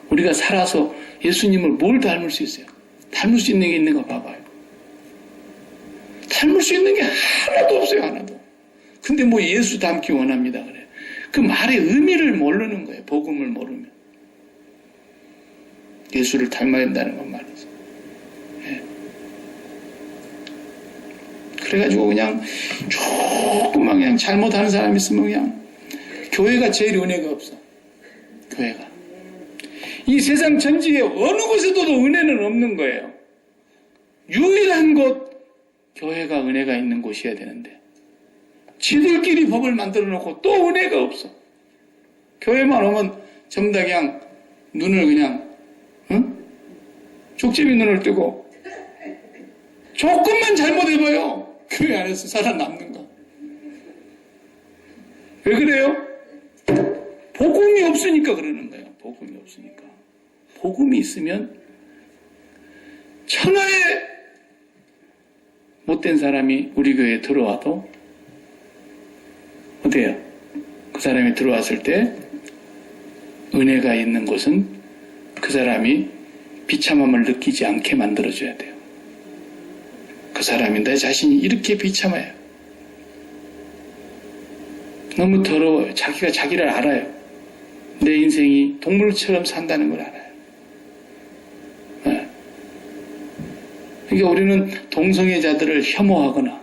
우리가 살아서 예수님을 뭘 닮을 수 있어요? 닮을 수 있는 게 있는가 봐봐요. 닮을 수 있는 게 하나도 없어요, 하나도. 근데 예수 닮기 원합니다, 그래. 그 말의 의미를 모르는 거예요, 복음을 모르면. 예수를 닮아야 된다는 건 말이죠. 예. 그래가지고 그냥 조금만 그냥 잘못하는 사람이 있으면 그냥 교회가 제일 은혜가 없어. 교회가. 이 세상 전지에 어느 곳에도 은혜는 없는 거예요. 유일한 곳, 교회가 은혜가 있는 곳이어야 되는데 지들끼리 법을 만들어 놓고 또 은혜가 없어. 교회만 오면 전부 다 그냥 눈을 그냥 족제비 눈을 뜨고 조금만 잘못해봐요. 교회 안에서 살아남는가. 왜 그래요? 복음이 없으니까 그러는 거예요. 복음이 없으니까. 복음이 있으면 천하의 못된 사람이 우리 교회에 들어와도 어때요? 그 사람이 들어왔을 때 은혜가 있는 곳은 그 사람이 비참함을 느끼지 않게 만들어줘야 돼요. 그 사람이 내 자신이 이렇게 비참해요. 너무 더러워요. 자기가 자기를 알아요. 내 인생이 동물처럼 산다는 걸 알아요. 네. 그러니까 우리는 동성애자들을 혐오하거나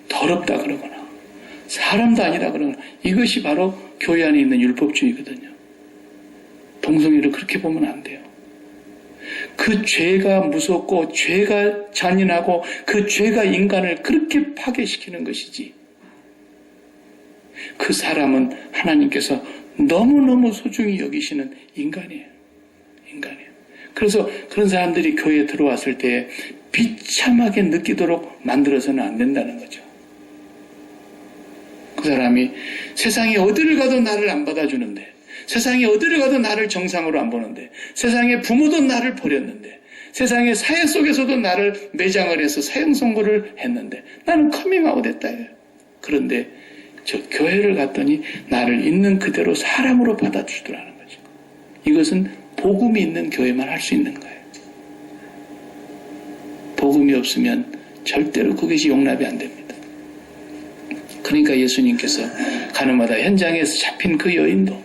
더럽다 그러거나 사람도 아니라 그러거나 이것이 바로 교회 안에 있는 율법주의거든요. 동성애를 그렇게 보면 안 돼요. 그 죄가 무섭고 죄가 잔인하고 그 죄가 인간을 그렇게 파괴시키는 것이지, 그 사람은 하나님께서 너무너무 소중히 여기시는 인간이에요. 인간이에요. 그래서 그런 사람들이 교회에 들어왔을 때 비참하게 느끼도록 만들어서는 안 된다는 거죠. 그 사람이 세상에 어디를 가도 나를 안 받아주는데, 세상에 어디를 가도 나를 정상으로 안 보는데, 세상에 부모도 나를 버렸는데, 세상의 사회 속에서도 나를 매장을 해서 사형 선고를 했는데 나는 커밍아웃 했다. 그런데 저 교회를 갔더니 나를 있는 그대로 사람으로 받아주더라는 거죠. 이것은 복음이 있는 교회만 할 수 있는 거예요. 복음이 없으면 절대로 그것이 용납이 안 됩니다. 그러니까 예수님께서 가늠하다 현장에서 잡힌 그 여인도,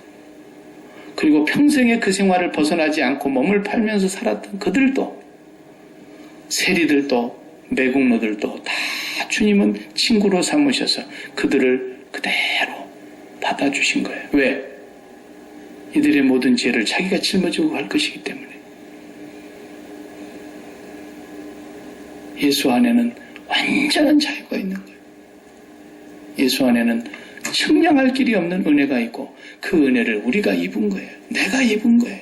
그리고 평생에 그 생활을 벗어나지 않고 몸을 팔면서 살았던 그들도, 세리들도 매국노들도 다 주님은 친구로 삼으셔서 그들을 그대로 받아주신 거예요. 왜? 이들의 모든 죄를 자기가 짊어지고 갈 것이기 때문에. 예수 안에는 완전한 자유가 있는 거예요. 예수 안에는 측량할 길이 없는 은혜가 있고 그 은혜를 우리가 입은 거예요. 내가 입은 거예요.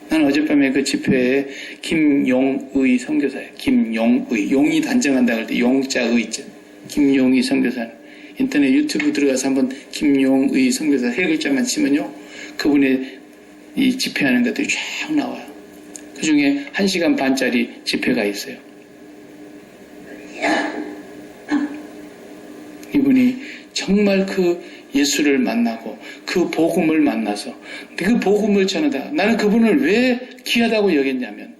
나는 어젯밤에 그 집회에 김용의 선교사예요. 김용의. 용이 단정한다고 할 때 용자 의 있죠. 김용의 선교사는 인터넷 유튜브 들어가서 한번 김용의 선교사 세 글자만 치면요. 그분의 이 집회하는 것들이 쫙 나와요. 그 중에 1시간 반짜리 집회가 있어요. 이분이 정말 그 예수를 만나고 그 복음을 만나서 그 복음을 전하다. 나는 그분을 왜 귀하다고 여겼냐면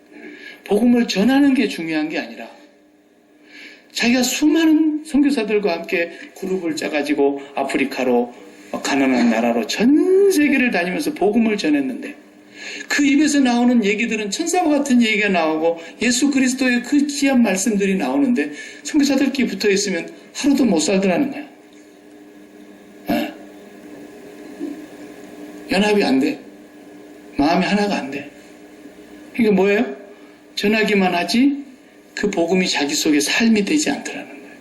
복음을 전하는 게 중요한 게 아니라 자기가 수많은 선교사들과 함께 그룹을 짜가지고 아프리카로 가난한 나라로 전 세계를 다니면서 복음을 전했는데 그 입에서 나오는 얘기들은 천사와 같은 얘기가 나오고 예수 그리스도의 그 귀한 말씀들이 나오는데 선교사들끼리 붙어 있으면 하루도 못 살더라는 거야. 연합이 안 돼. 마음이 하나가 안 돼. 이게 뭐예요? 전하기만 하지 그 복음이 자기 속에 삶이 되지 않더라는 거예요.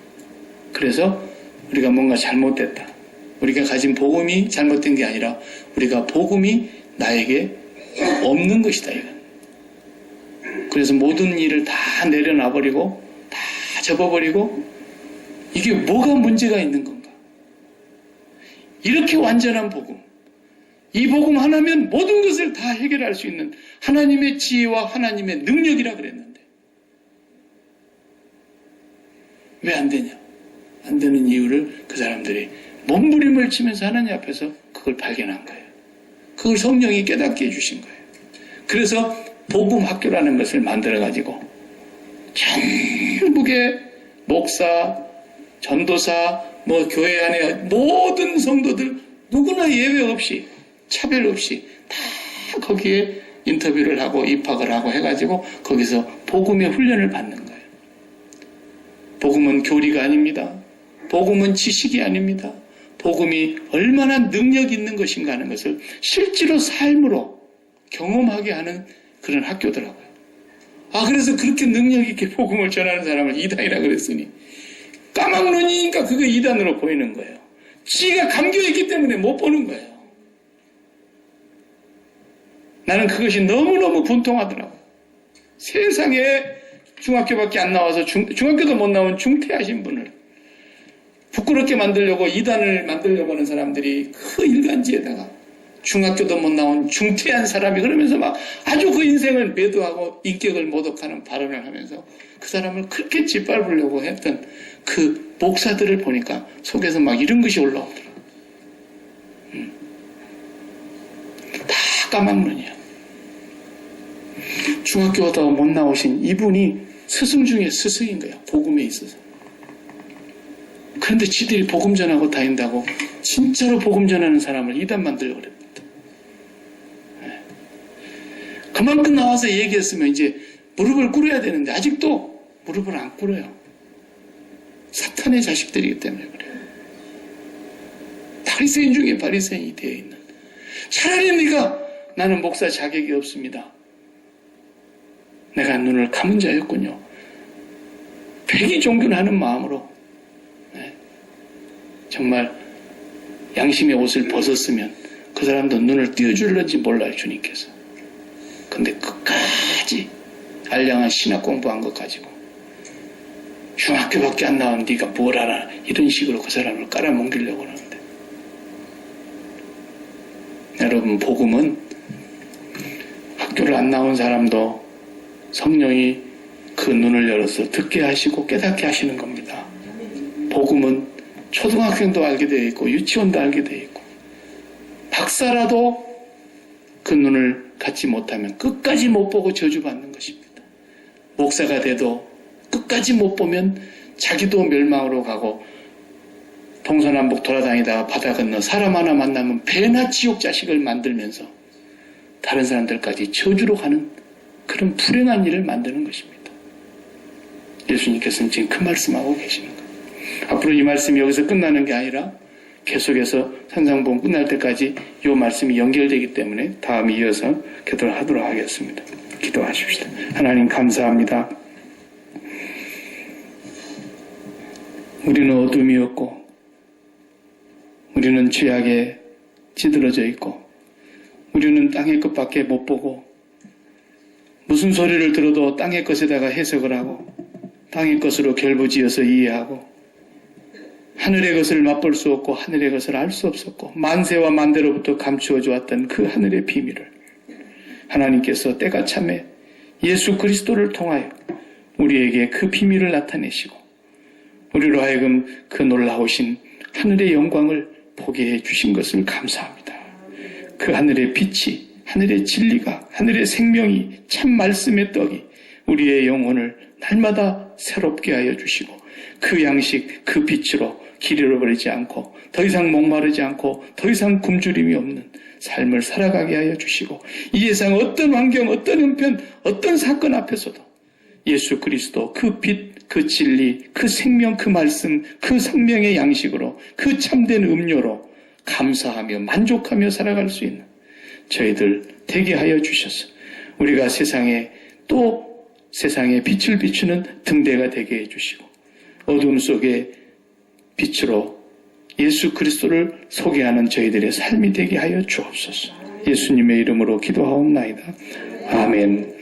그래서 우리가 뭔가 잘못됐다. 우리가 가진 복음이 잘못된 게 아니라 우리가 복음이 나에게 없는 것이다. 이건. 그래서 모든 일을 다 내려놔버리고 다 접어버리고 이게 뭐가 문제가 있는 건가? 이렇게 완전한 복음. 이 복음 하나면 모든 것을 다 해결할 수 있는 하나님의 지혜와 하나님의 능력이라 그랬는데 왜 안 되냐? 안 되는 이유를 그 사람들이 몸부림을 치면서 하나님 앞에서 그걸 발견한 거예요. 그걸 성령이 깨닫게 해주신 거예요. 그래서 복음 학교라는 것을 만들어가지고 전국의 목사, 전도사, 교회 안에 모든 성도들 누구나 예외 없이 차별 없이 다 거기에 인터뷰를 하고 입학을 하고 해가지고 거기서 복음의 훈련을 받는 거예요. 복음은 교리가 아닙니다. 복음은 지식이 아닙니다. 복음이 얼마나 능력 있는 것인가 하는 것을 실제로 삶으로 경험하게 하는 그런 학교더라고요. 그래서 그렇게 능력 있게 복음을 전하는 사람을 이단이라 그랬으니 까막 눈이니까 그게 이단으로 보이는 거예요. 지가 감겨있기 때문에 못 보는 거예요. 나는 그것이 너무너무 분통하더라고요. 세상에 중학교밖에 안 나와서 중학교도 못 나온 중퇴하신 분을 부끄럽게 만들려고 이단을 만들려고 하는 사람들이 그 일간지에다가 중학교도 못 나온 중퇴한 사람이 그러면서 막 아주 그 인생을 매도하고 인격을 모독하는 발언을 하면서 그 사람을 그렇게 짓밟으려고 했던 그 목사들을 보니까 속에서 막 이런 것이 올라오더라고요. 다 까막눈이야. 중학교도 못 나오신 이분이 스승 중에 스승인 거야. 복음에 있어서. 그런데 지들이 복음 전하고 다닌다고 진짜로 복음 전하는 사람을 이단 만들려고 그랬다. 그만큼 나와서 얘기했으면 이제 무릎을 꿇어야 되는데 아직도 무릎을 안 꿇어요. 사탄의 자식들이기 때문에 그래요. 바리새인 중에 바리새인이 되어 있는. 차라리 네가 나는 목사 자격이 없습니다. 내가 눈을 감은 자였군요. 백이 종균하는 마음으로 정말 양심의 옷을 벗었으면 그 사람도 눈을 띄워줄런지 몰라요. 주님께서. 근데 끝까지 알량한 신학 공부한 것 가지고 중학교밖에 안 나온 네가 뭘 알아 이런 식으로 그 사람을 깔아뭉개려고 하는데 여러분 복음은 학교를 안 나온 사람도 성령이 그 눈을 열어서 듣게 하시고 깨닫게 하시는 겁니다. 복음은 초등학생도 알게 되어 있고 유치원도 알게 되어 있고 박사라도 그 눈을 갖지 못하면 끝까지 못 보고 저주받는 것입니다. 목사가 돼도 끝까지 못 보면 자기도 멸망으로 가고 동서남북 돌아다니다가 바다 건너 사람 하나 만나면 배나 지옥 자식을 만들면서 다른 사람들까지 저주로 가는 그런 불행한 일을 만드는 것입니다. 예수님께서는 지금 그 말씀하고 계시는 거예요. 앞으로 이 말씀이 여기서 끝나는 게 아니라 계속해서 산상봉 끝날 때까지 이 말씀이 연결되기 때문에 다음에 이어서 기도를 하도록 하겠습니다. 기도하십시다. 하나님 감사합니다. 우리는 어둠이었고 우리는 죄악에 찌들어져 있고 우리는 땅의 것밖에 못 보고 무슨 소리를 들어도 땅의 것에다가 해석을 하고 땅의 것으로 결부지어서 이해하고 하늘의 것을 맛볼 수 없고 하늘의 것을 알 수 없었고 만세와 만대로부터 감추어 주었던 그 하늘의 비밀을 하나님께서 때가 참에 예수 그리스도를 통하여 우리에게 그 비밀을 나타내시고 우리로 하여금 그 놀라우신 하늘의 영광을 보게 해 주신 것을 감사합니다. 그 하늘의 빛이, 하늘의 진리가, 하늘의 생명이, 참 말씀의 떡이 우리의 영혼을 날마다 새롭게 하여 주시고 그 양식, 그 빛으로 길 잃어버리지 않고 더 이상 목마르지 않고 더 이상 굶주림이 없는 삶을 살아가게 하여 주시고 이 세상 어떤 환경, 어떤 형편, 어떤 사건 앞에서도 예수 그리스도 그 빛, 그 진리, 그 생명, 그 말씀, 그 생명의 양식으로 그 참된 음료로 감사하며 만족하며 살아갈 수 있는 저희들 되게 하여 주셔서 우리가 세상에 또 세상에 빛을 비추는 등대가 되게 해주시고 어둠 속에 빛으로 예수 그리스도를 소개하는 저희들의 삶이 되게 하여 주옵소서. 예수님의 이름으로 기도하옵나이다. 아멘.